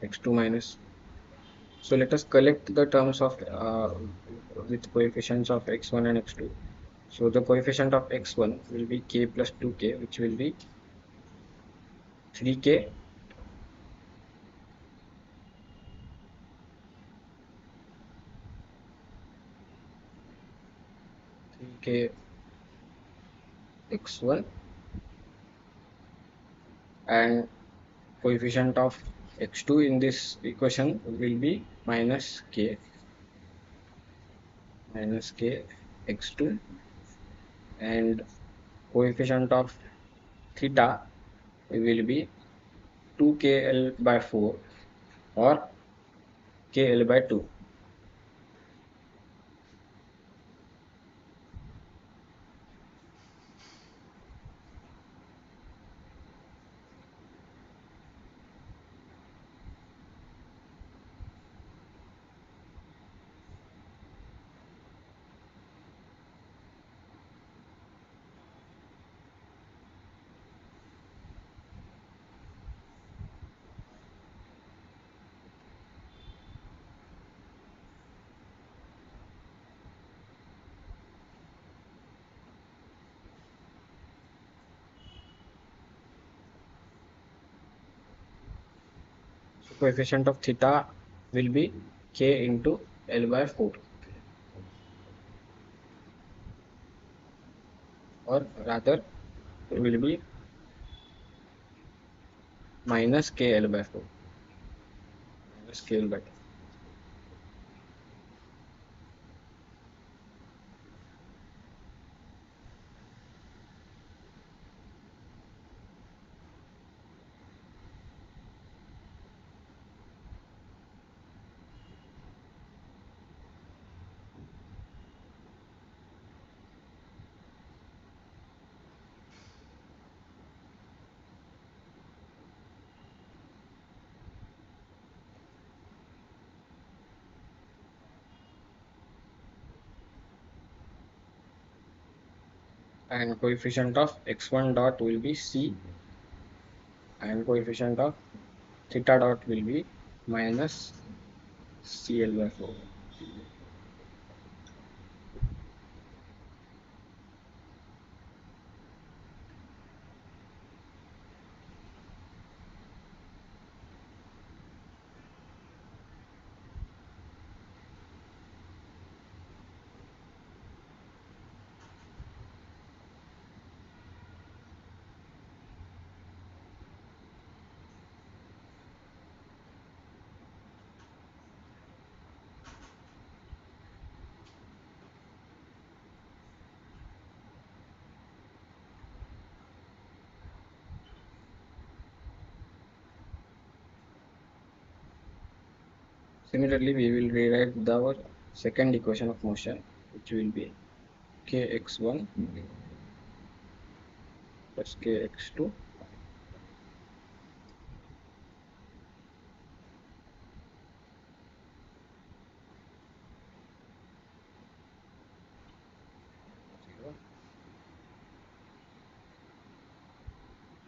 x2 minus. So let us collect the terms of with coefficients of x1 and x2. So the coefficient of x1 will be k plus 2k, which will be 3k 3k x1, and coefficient of x2 in this equation will be minus k x2, and coefficient of theta will be 2kl by 4 or kl by 2. So coefficient of theta will be k into L by 4, or rather it will be minus k L by 4, minus k L by 2. And coefficient of x1 dot will be c, and coefficient of theta dot will be minus cl by 4. Similarly, we will rewrite our second equation of motion, which will be kx1 plus kx2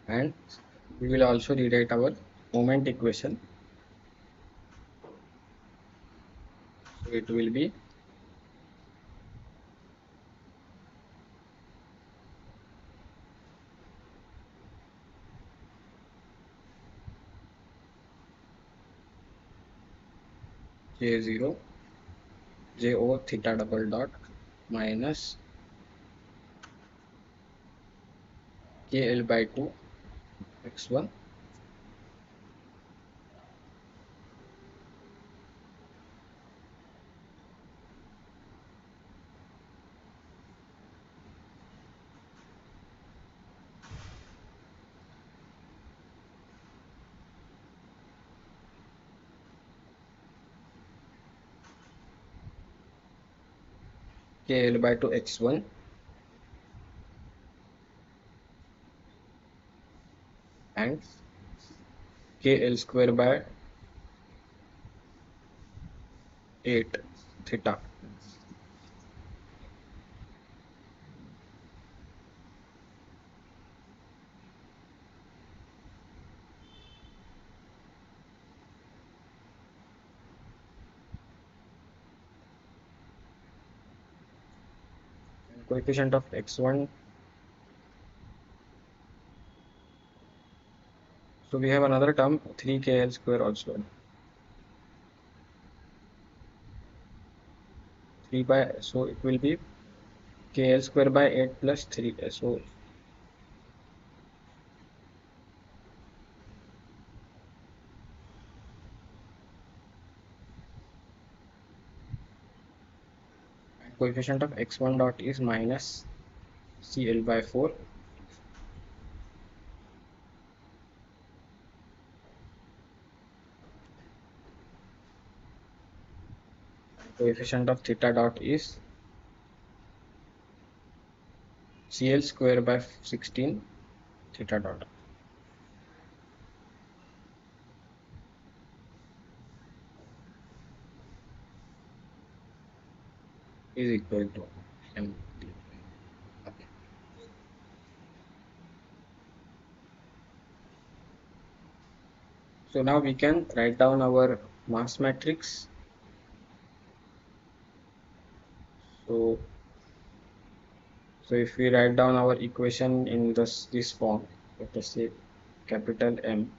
and we will also rewrite our moment equation. So it will be j0 jo theta double dot minus kl by 2 x1 kl by 2 x1 and kl square by 8 theta. coefficient of x1. So we have another term 3kl square also. 3 by, so it will be kl square by 8 plus 3. So coefficient of x1 dot is minus cl by 4. Coefficient of theta dot is cl square by 16 theta dot is equal to m. So now we can write down our mass matrix. So if we write down our equation in this form, let us say capital M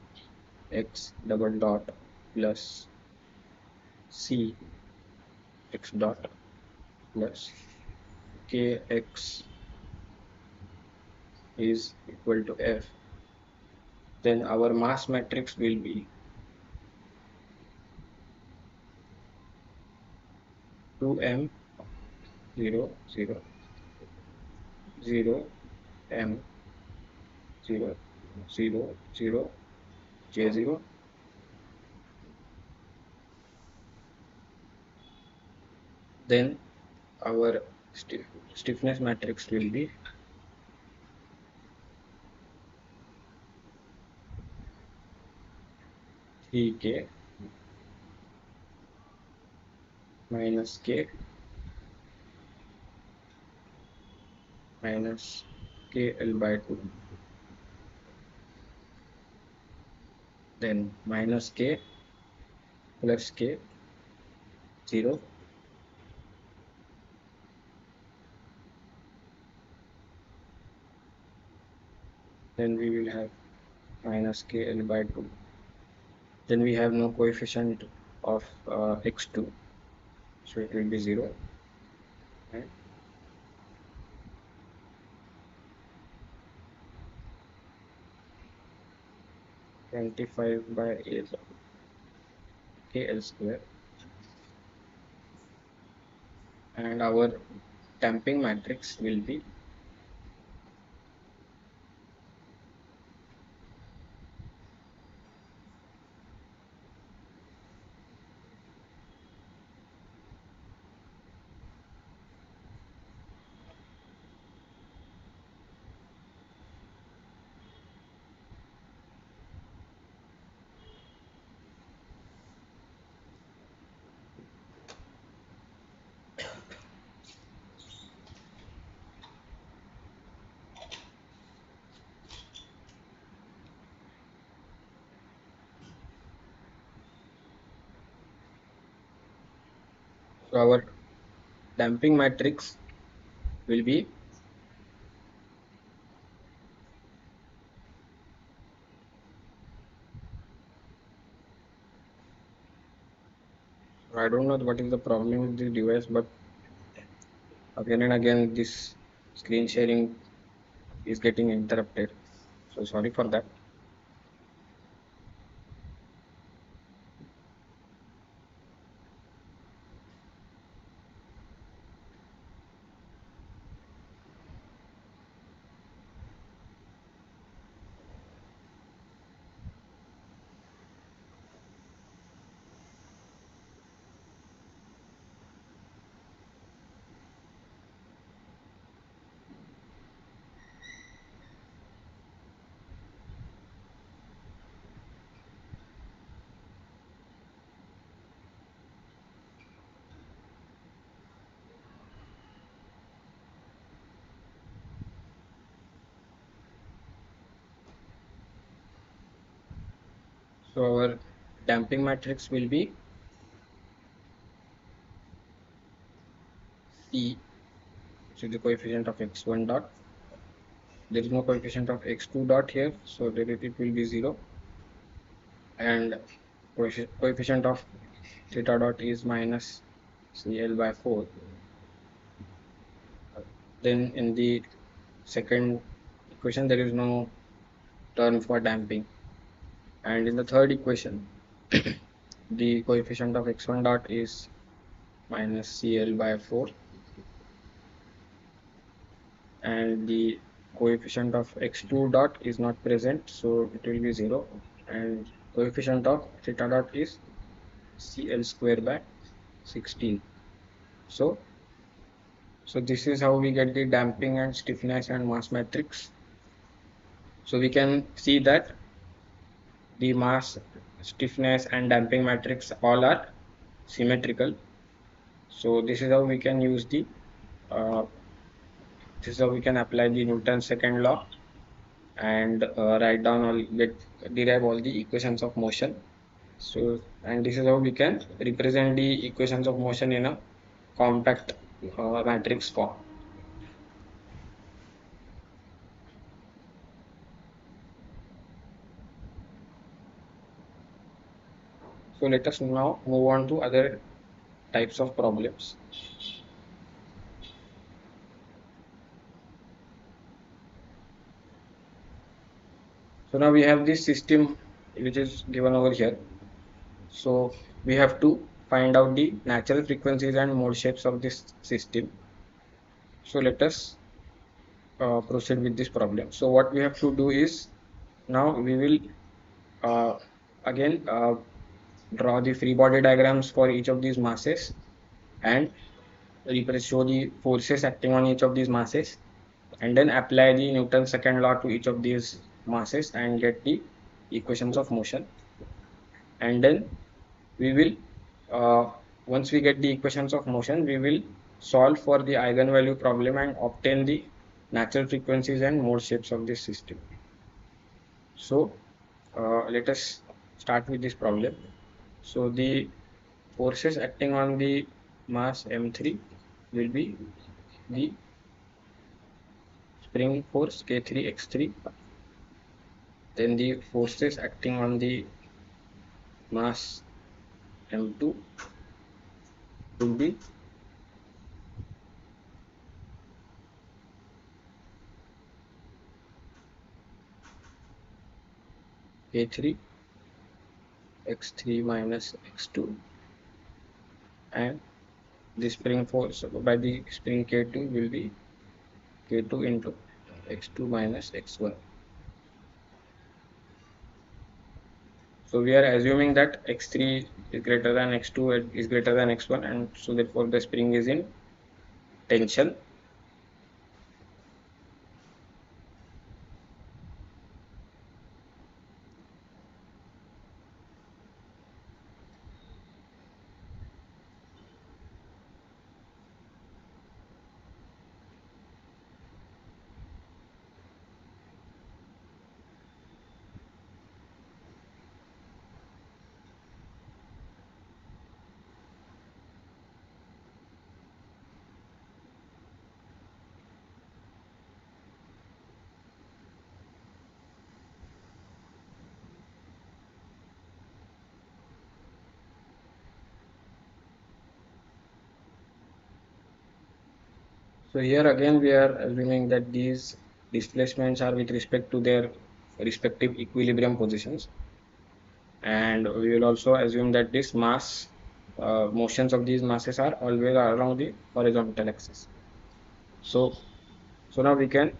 x double dot plus c x dot plus kx is equal to f, then our mass matrix will be 2m 0 0 0 m 0 0 0 j0. Then our stiffness matrix will be k minus k minus kl by 2, then minus k plus k 0, then we will have minus kl by 2, then we have no coefficient of x2, so it will be 0, and 25 by 8 kl square, and our damping matrix will be so our damping matrix will be I don't know what is the problem with this device, but again and again this screen sharing is getting interrupted, so sorry for that. So our damping matrix will be C So the coefficient of x1 dot, there is no coefficient of x2 dot here, so derivative will be 0, and coefficient of theta dot is minus CL by 4. Then in the second equation there is no term for damping, and in the third equation the coefficient of x1 dot is minus CL by 4, and the coefficient of x2 dot is not present, so it will be 0, and coefficient of theta dot is CL square by 16. So this is how we get the damping and stiffness and mass matrix. So we can see that the mass, stiffness and damping matrix all are symmetrical. So this is how we can use the this is how we can apply the Newton's second law, and write down all, derive all the equations of motion. So, and this is how we can represent the equations of motion in a compact matrix form. So let us now move on to other types of problems. So now we have this system which is given over here. So we have to find out the natural frequencies and mode shapes of this system. So let us proceed with this problem. So what we have to do is, now we will uh, again draw the free body diagrams for each of these masses, and show the forces acting on each of these masses, and then apply the Newton's second law to each of these masses and get the equations of motion. And then we will once we get the equations of motion, we will solve for the eigenvalue problem and obtain the natural frequencies and mode shapes of this system. So let us start with this problem. So the forces acting on the mass m3 will be the spring force K3x3. Then the forces acting on the mass m2 will be K3 x3 minus x2, and the spring force by the spring K2 will be K2 into x2 minus x1. So we are assuming that x3 is greater than x2 is greater than x1, and so therefore the spring is in tension. So here again we are assuming that these displacements are with respect to their respective equilibrium positions, and we will also assume that this mass motions of these masses are always along the horizontal axis. So now we can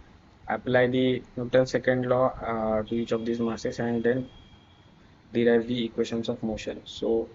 apply the Newton's second law to each of these masses and then derive the equations of motion. So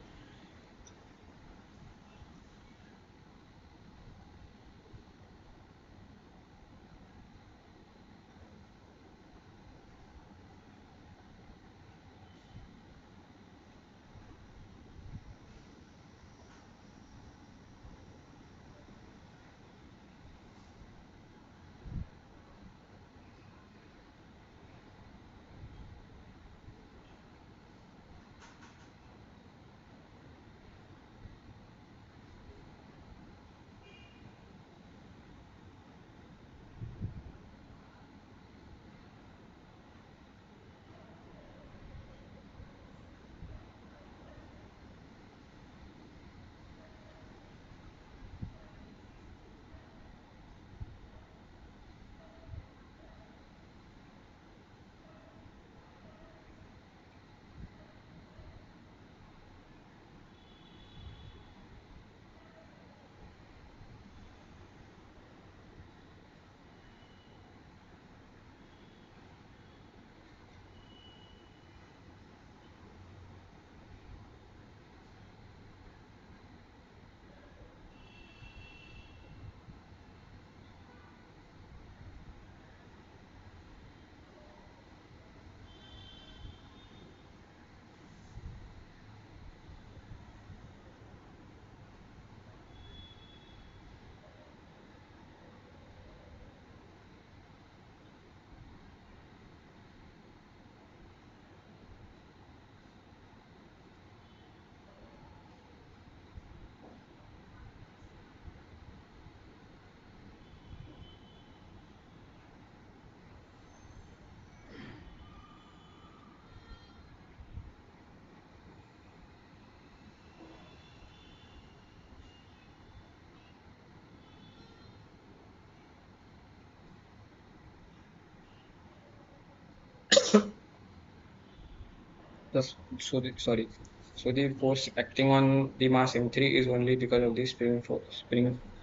sorry. So the force acting on the mass M3 is only because of the spring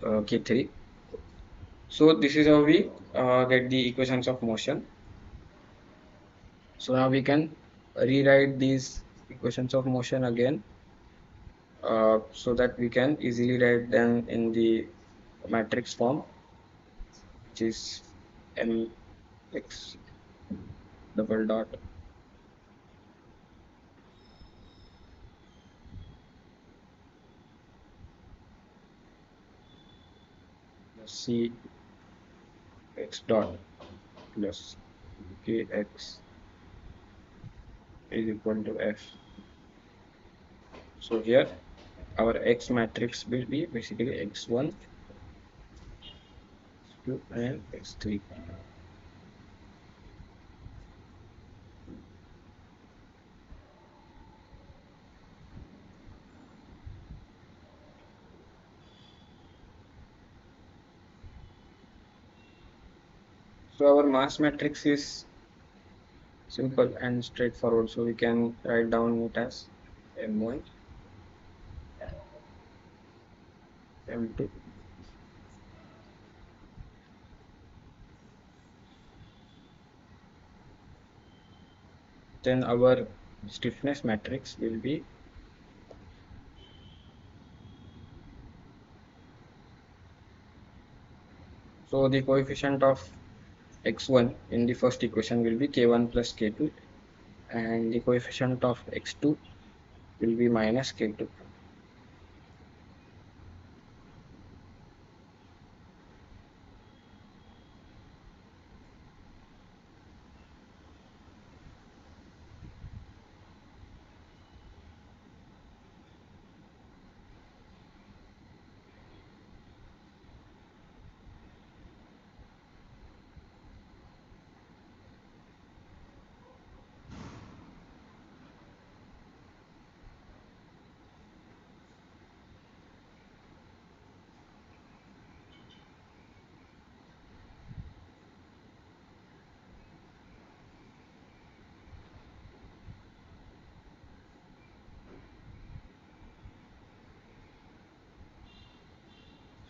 K3. So this is how we get the equations of motion. So now we can rewrite these equations of motion again, so that we can easily write them in the matrix form, which is mx double dot c x dot plus kx is equal to f. So here our x matrix will be basically x1, x2, and x3. So our mass matrix is simple and straightforward. So we can write down it as m1, m2, then our stiffness matrix will be, so the coefficient of x1 in the first equation will be k1 plus k2, and the coefficient of x2 will be minus k2.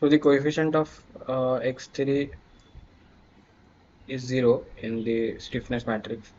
So the coefficient of x3 is 0 in the stiffness matrix.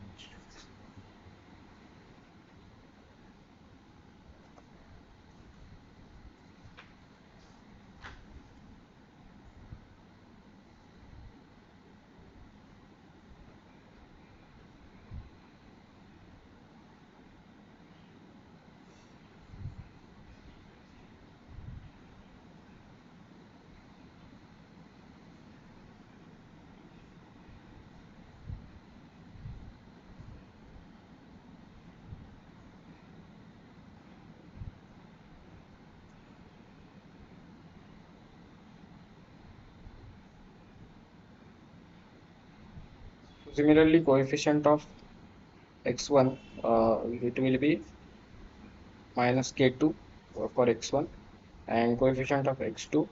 Similarly, coefficient of x1, it will be minus k2 for x1, and coefficient of x2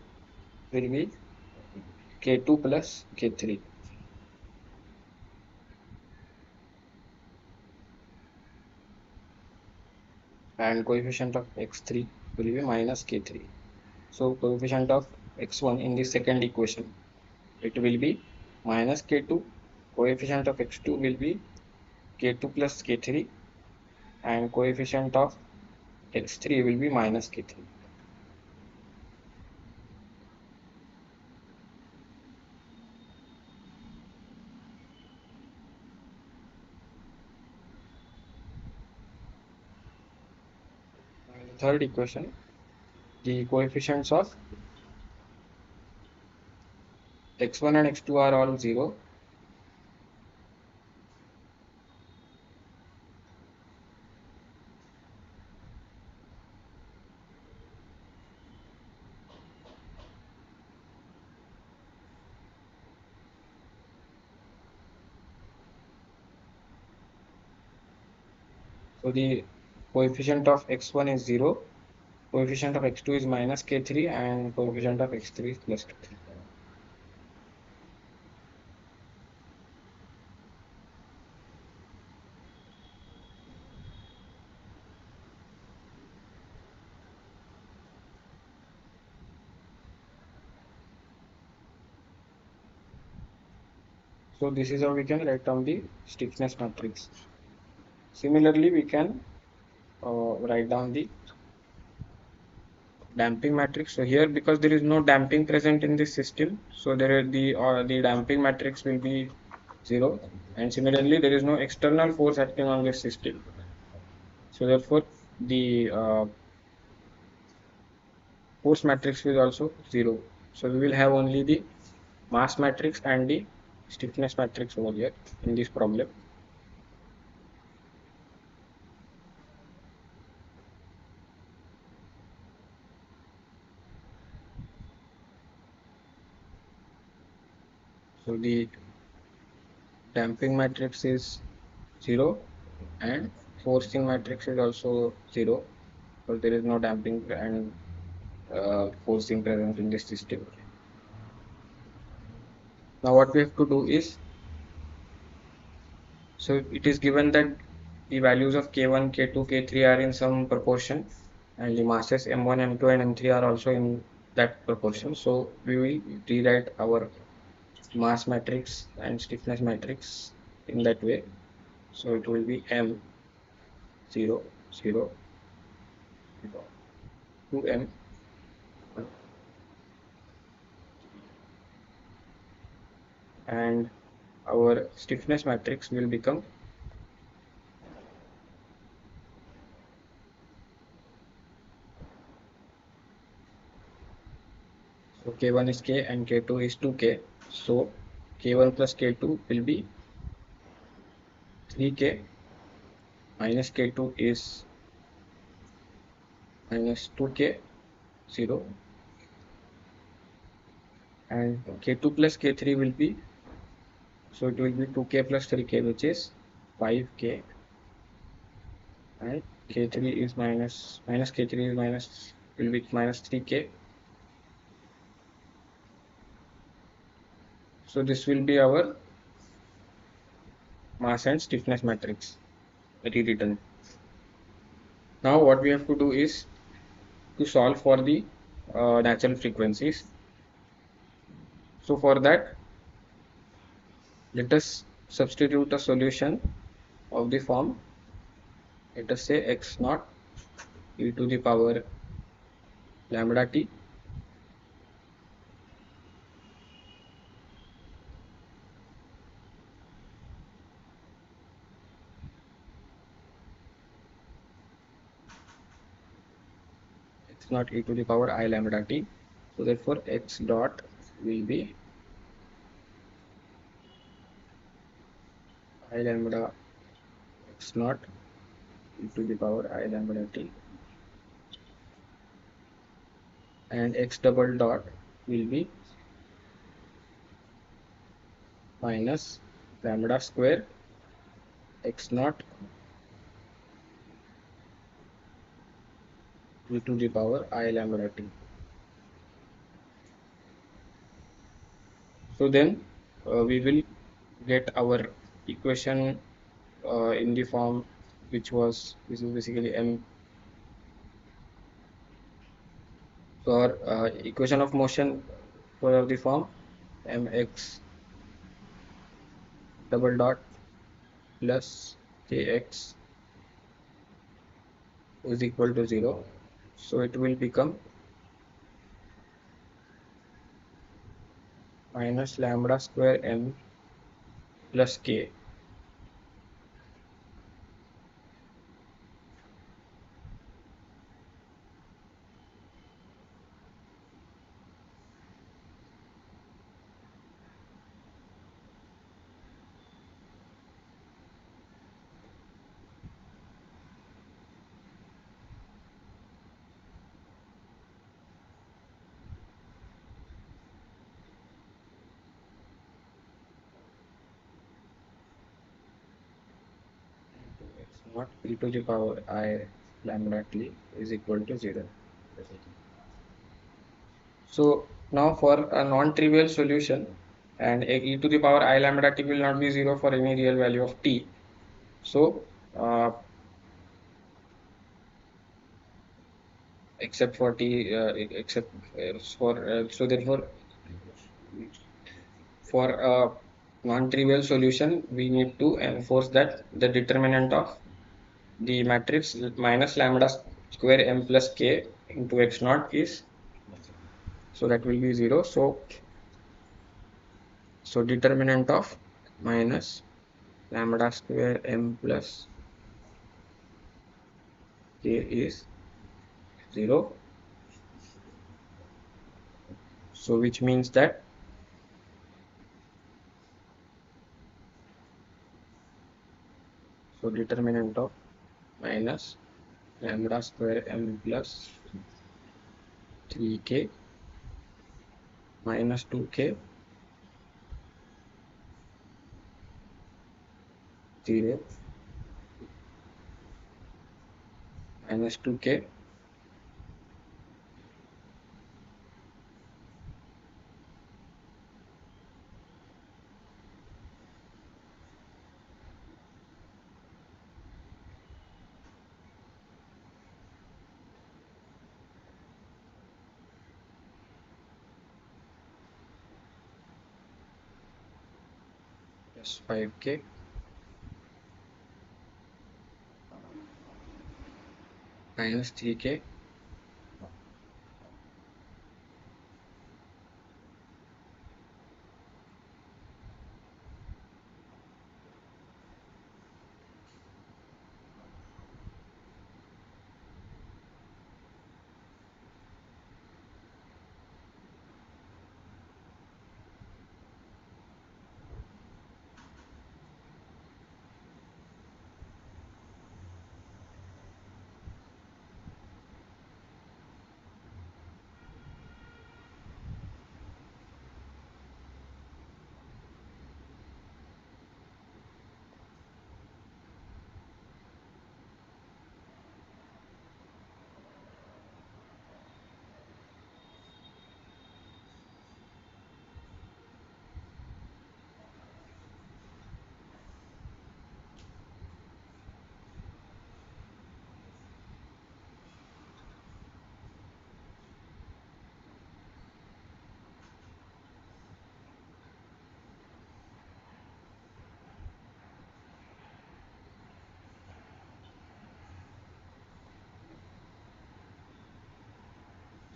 will be k2 plus k3, and coefficient of x3 will be minus k3. So coefficient of x1 in the second equation, it will be minus k2, coefficient of x2 will be k2 plus k3, and coefficient of x3 will be minus k3. And the third equation, the coefficients of x1 and x2 are all 0. So the coefficient of x1 is 0, coefficient of x2 is minus k3, and coefficient of x3 is plus k3. So this is how we can write down the stiffness matrix. Similarly, we can write down the damping matrix. So here, because there is no damping present in this system, so there the damping matrix will be 0. And similarly, there is no external force acting on this system. So therefore, the force matrix is also 0. So we will have only the mass matrix and the stiffness matrix over here in this problem. So the damping matrix is 0 and forcing matrix is also 0, because there is no damping and forcing present in this system. Now what we have to do is, so it is given that the values of K1, K2, K3 are in some proportion, and the masses M1, M2 and M3 are also in that proportion. So we will rewrite our mass matrix and stiffness matrix in that way. So it will be M 0, 0, 2 M, and our stiffness matrix will become, so K1 is K and K2 is 2K. So K1 plus K2 will be 3K, minus K2 is minus 2K, 0, and K2 plus K3 will be, so it will be 2K plus 3K, which is 5K, and K3 is minus K3 is minus, will be minus 3K. So this will be our mass and stiffness matrix rewritten. Now what we have to do is to solve for the natural frequencies. So for that, let us substitute a solution of the form, let us say x naught e to the power lambda t x naught e to the power I lambda t. So therefore x dot will be I lambda x naught e to the power I lambda t, and x double dot will be minus lambda square x naught e to the power I lambda t. So then we will get our equation in the form which was, this is basically m. So our equation of motion for the form mx double dot plus kx is equal to 0. So it will become minus lambda square m plus k. X naught e to the power I lambda t is equal to 0. So now for a non-trivial solution, and e to the power I lambda t will not be 0 for any real value of t. So except for t, except for so therefore for non-trivial solution, we need to enforce that the determinant of the matrix minus lambda square m plus k into x naught is, so that will be 0. So determinant of minus lambda square m plus k is 0. So which means that determinant of minus lambda square m plus 3k minus 2k 0 minus 2k plus 5k minus 3k.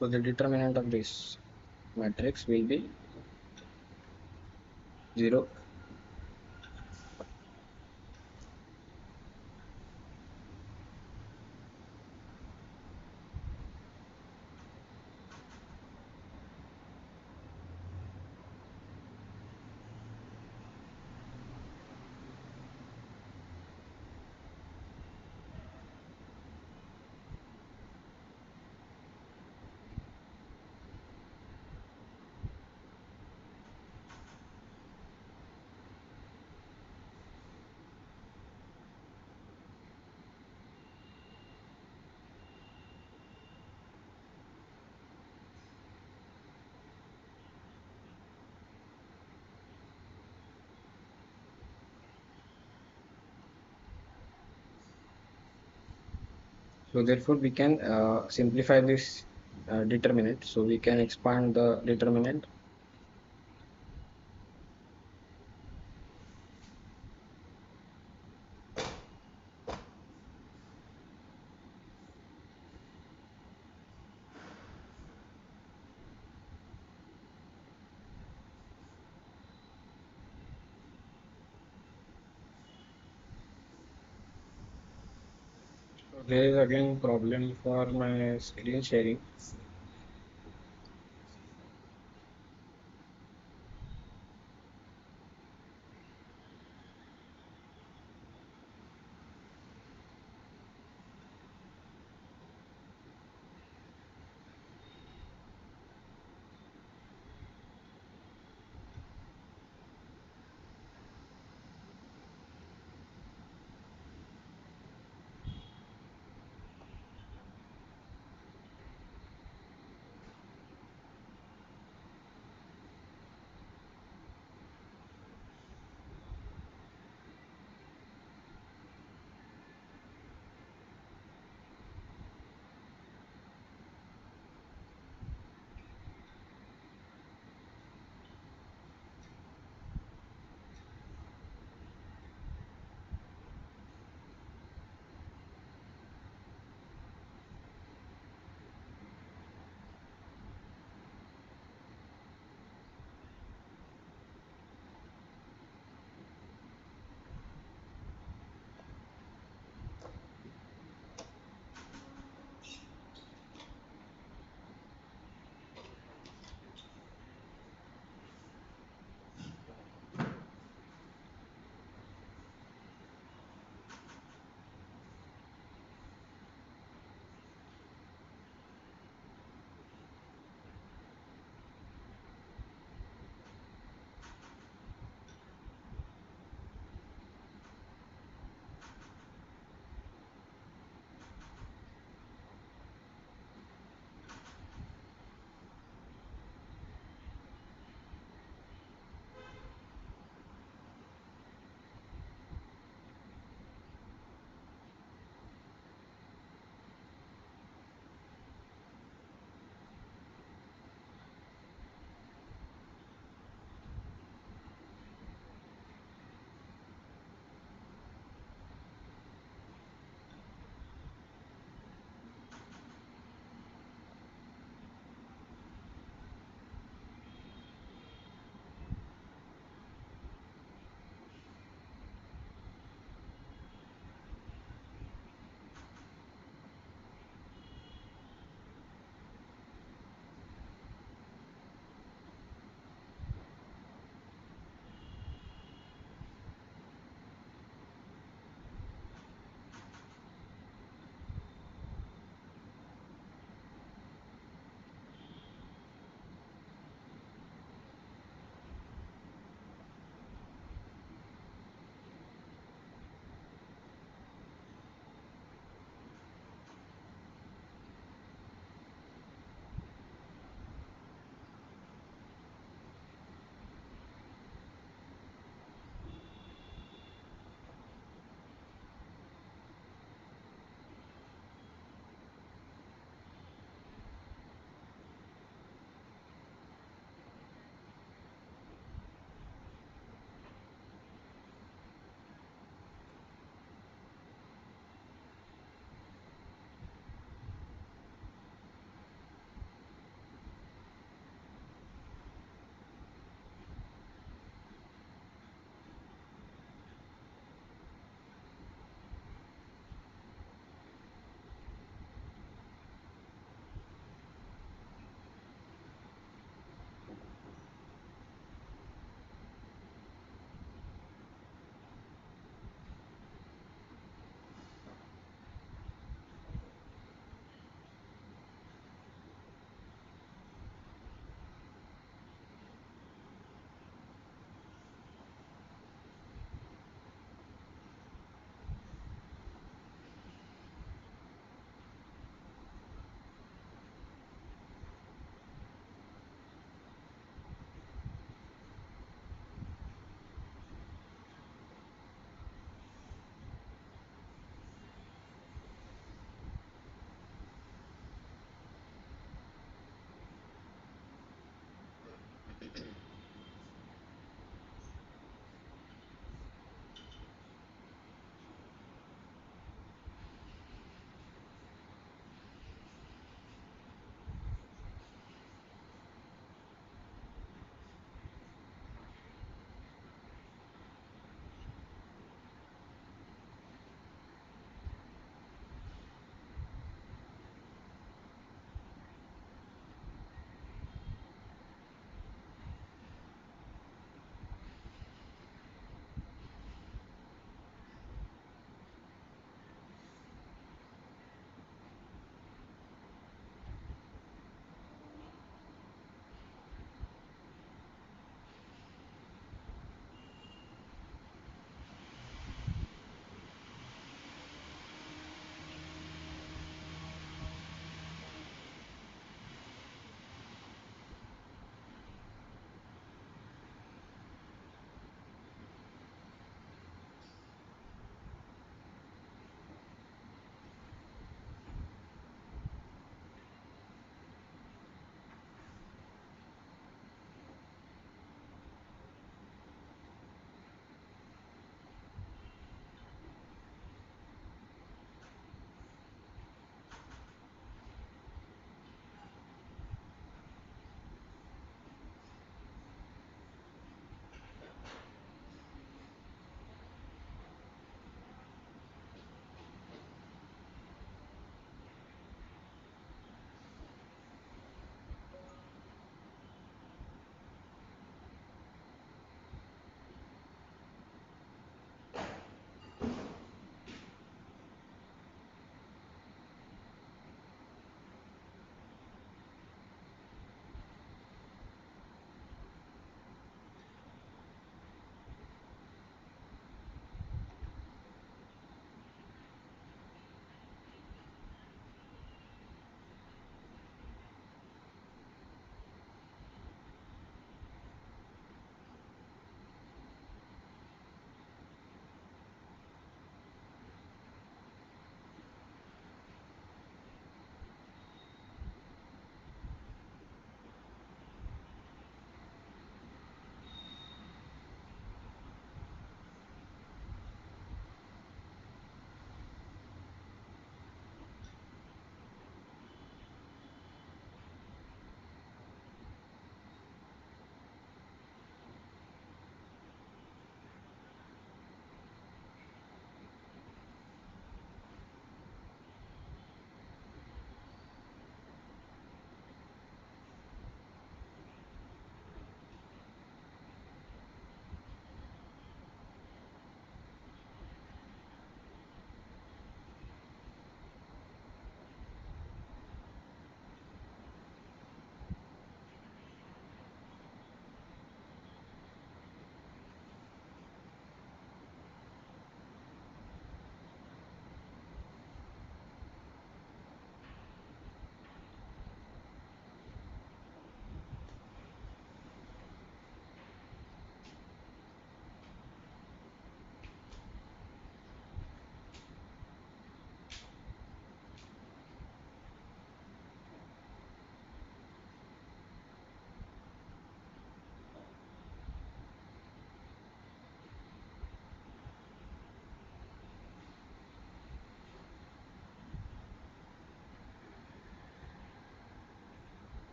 So the determinant of this matrix will be 0. So therefore we can simplify this determinant. So we can expand the determinant. So there is again problem for my screen sharing.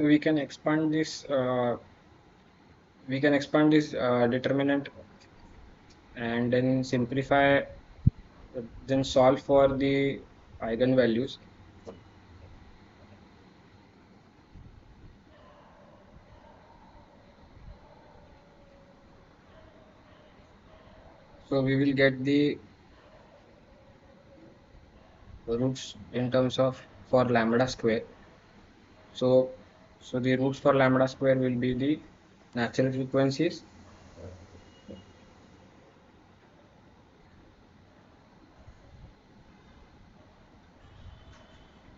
So we can expand this determinant and then simplify, then solve for the eigenvalues. So we will get the roots in terms of for lambda square. So the roots for lambda square will be the natural frequencies,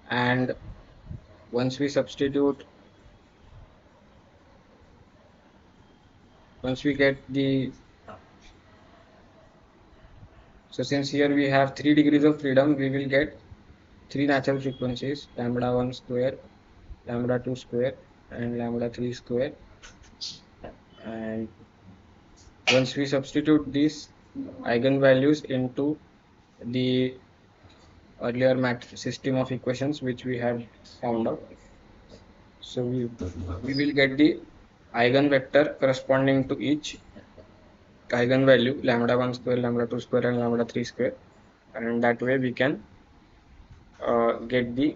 and once we substitute, once we get the, so since here we have 3 degrees of freedom, we will get three natural frequencies: lambda 1 square, lambda 2 square, and lambda 3 square. And once we substitute these eigenvalues into the earlier system of equations which we have found out, so we will get the eigenvector corresponding to each eigenvalue, lambda 1 square, lambda 2 square, and lambda 3 square, and that way we can get the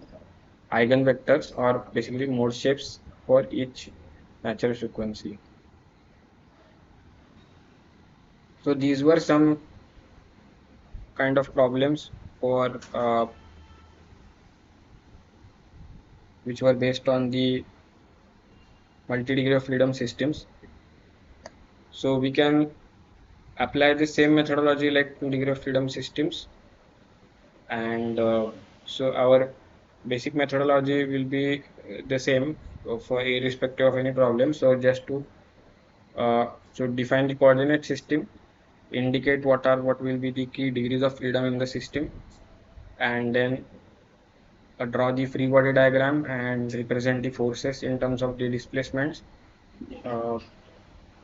eigenvectors, or basically mode shapes, for each natural frequency. So these were some kind of problems for which were based on the multi-degree of freedom systems. So we can apply the same methodology like 2 degree of freedom systems, and so our basic methodology will be the same for irrespective of any problem. So just to define the coordinate system, indicate what will be the key degrees of freedom in the system, and then draw the free body diagram and represent the forces in terms of the displacements uh,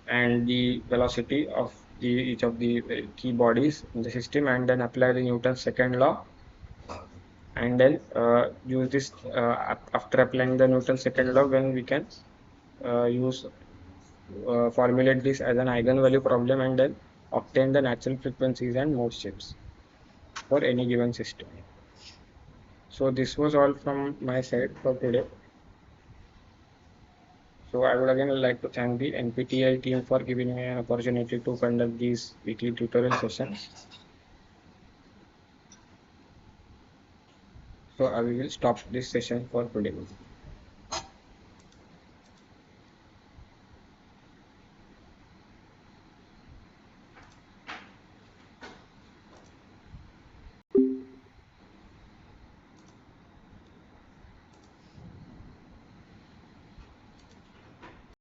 and the velocity of each of the key bodies in the system, and then apply the Newton's second law, and then use this after applying the Newton's second law, when we can use formulate this as an eigenvalue problem, and then obtain the natural frequencies and mode shapes for any given system. So this was all from my side for today. So I would again like to thank the NPTEL team for giving me an opportunity to conduct these weekly tutorial sessions. So I will stop this session for today.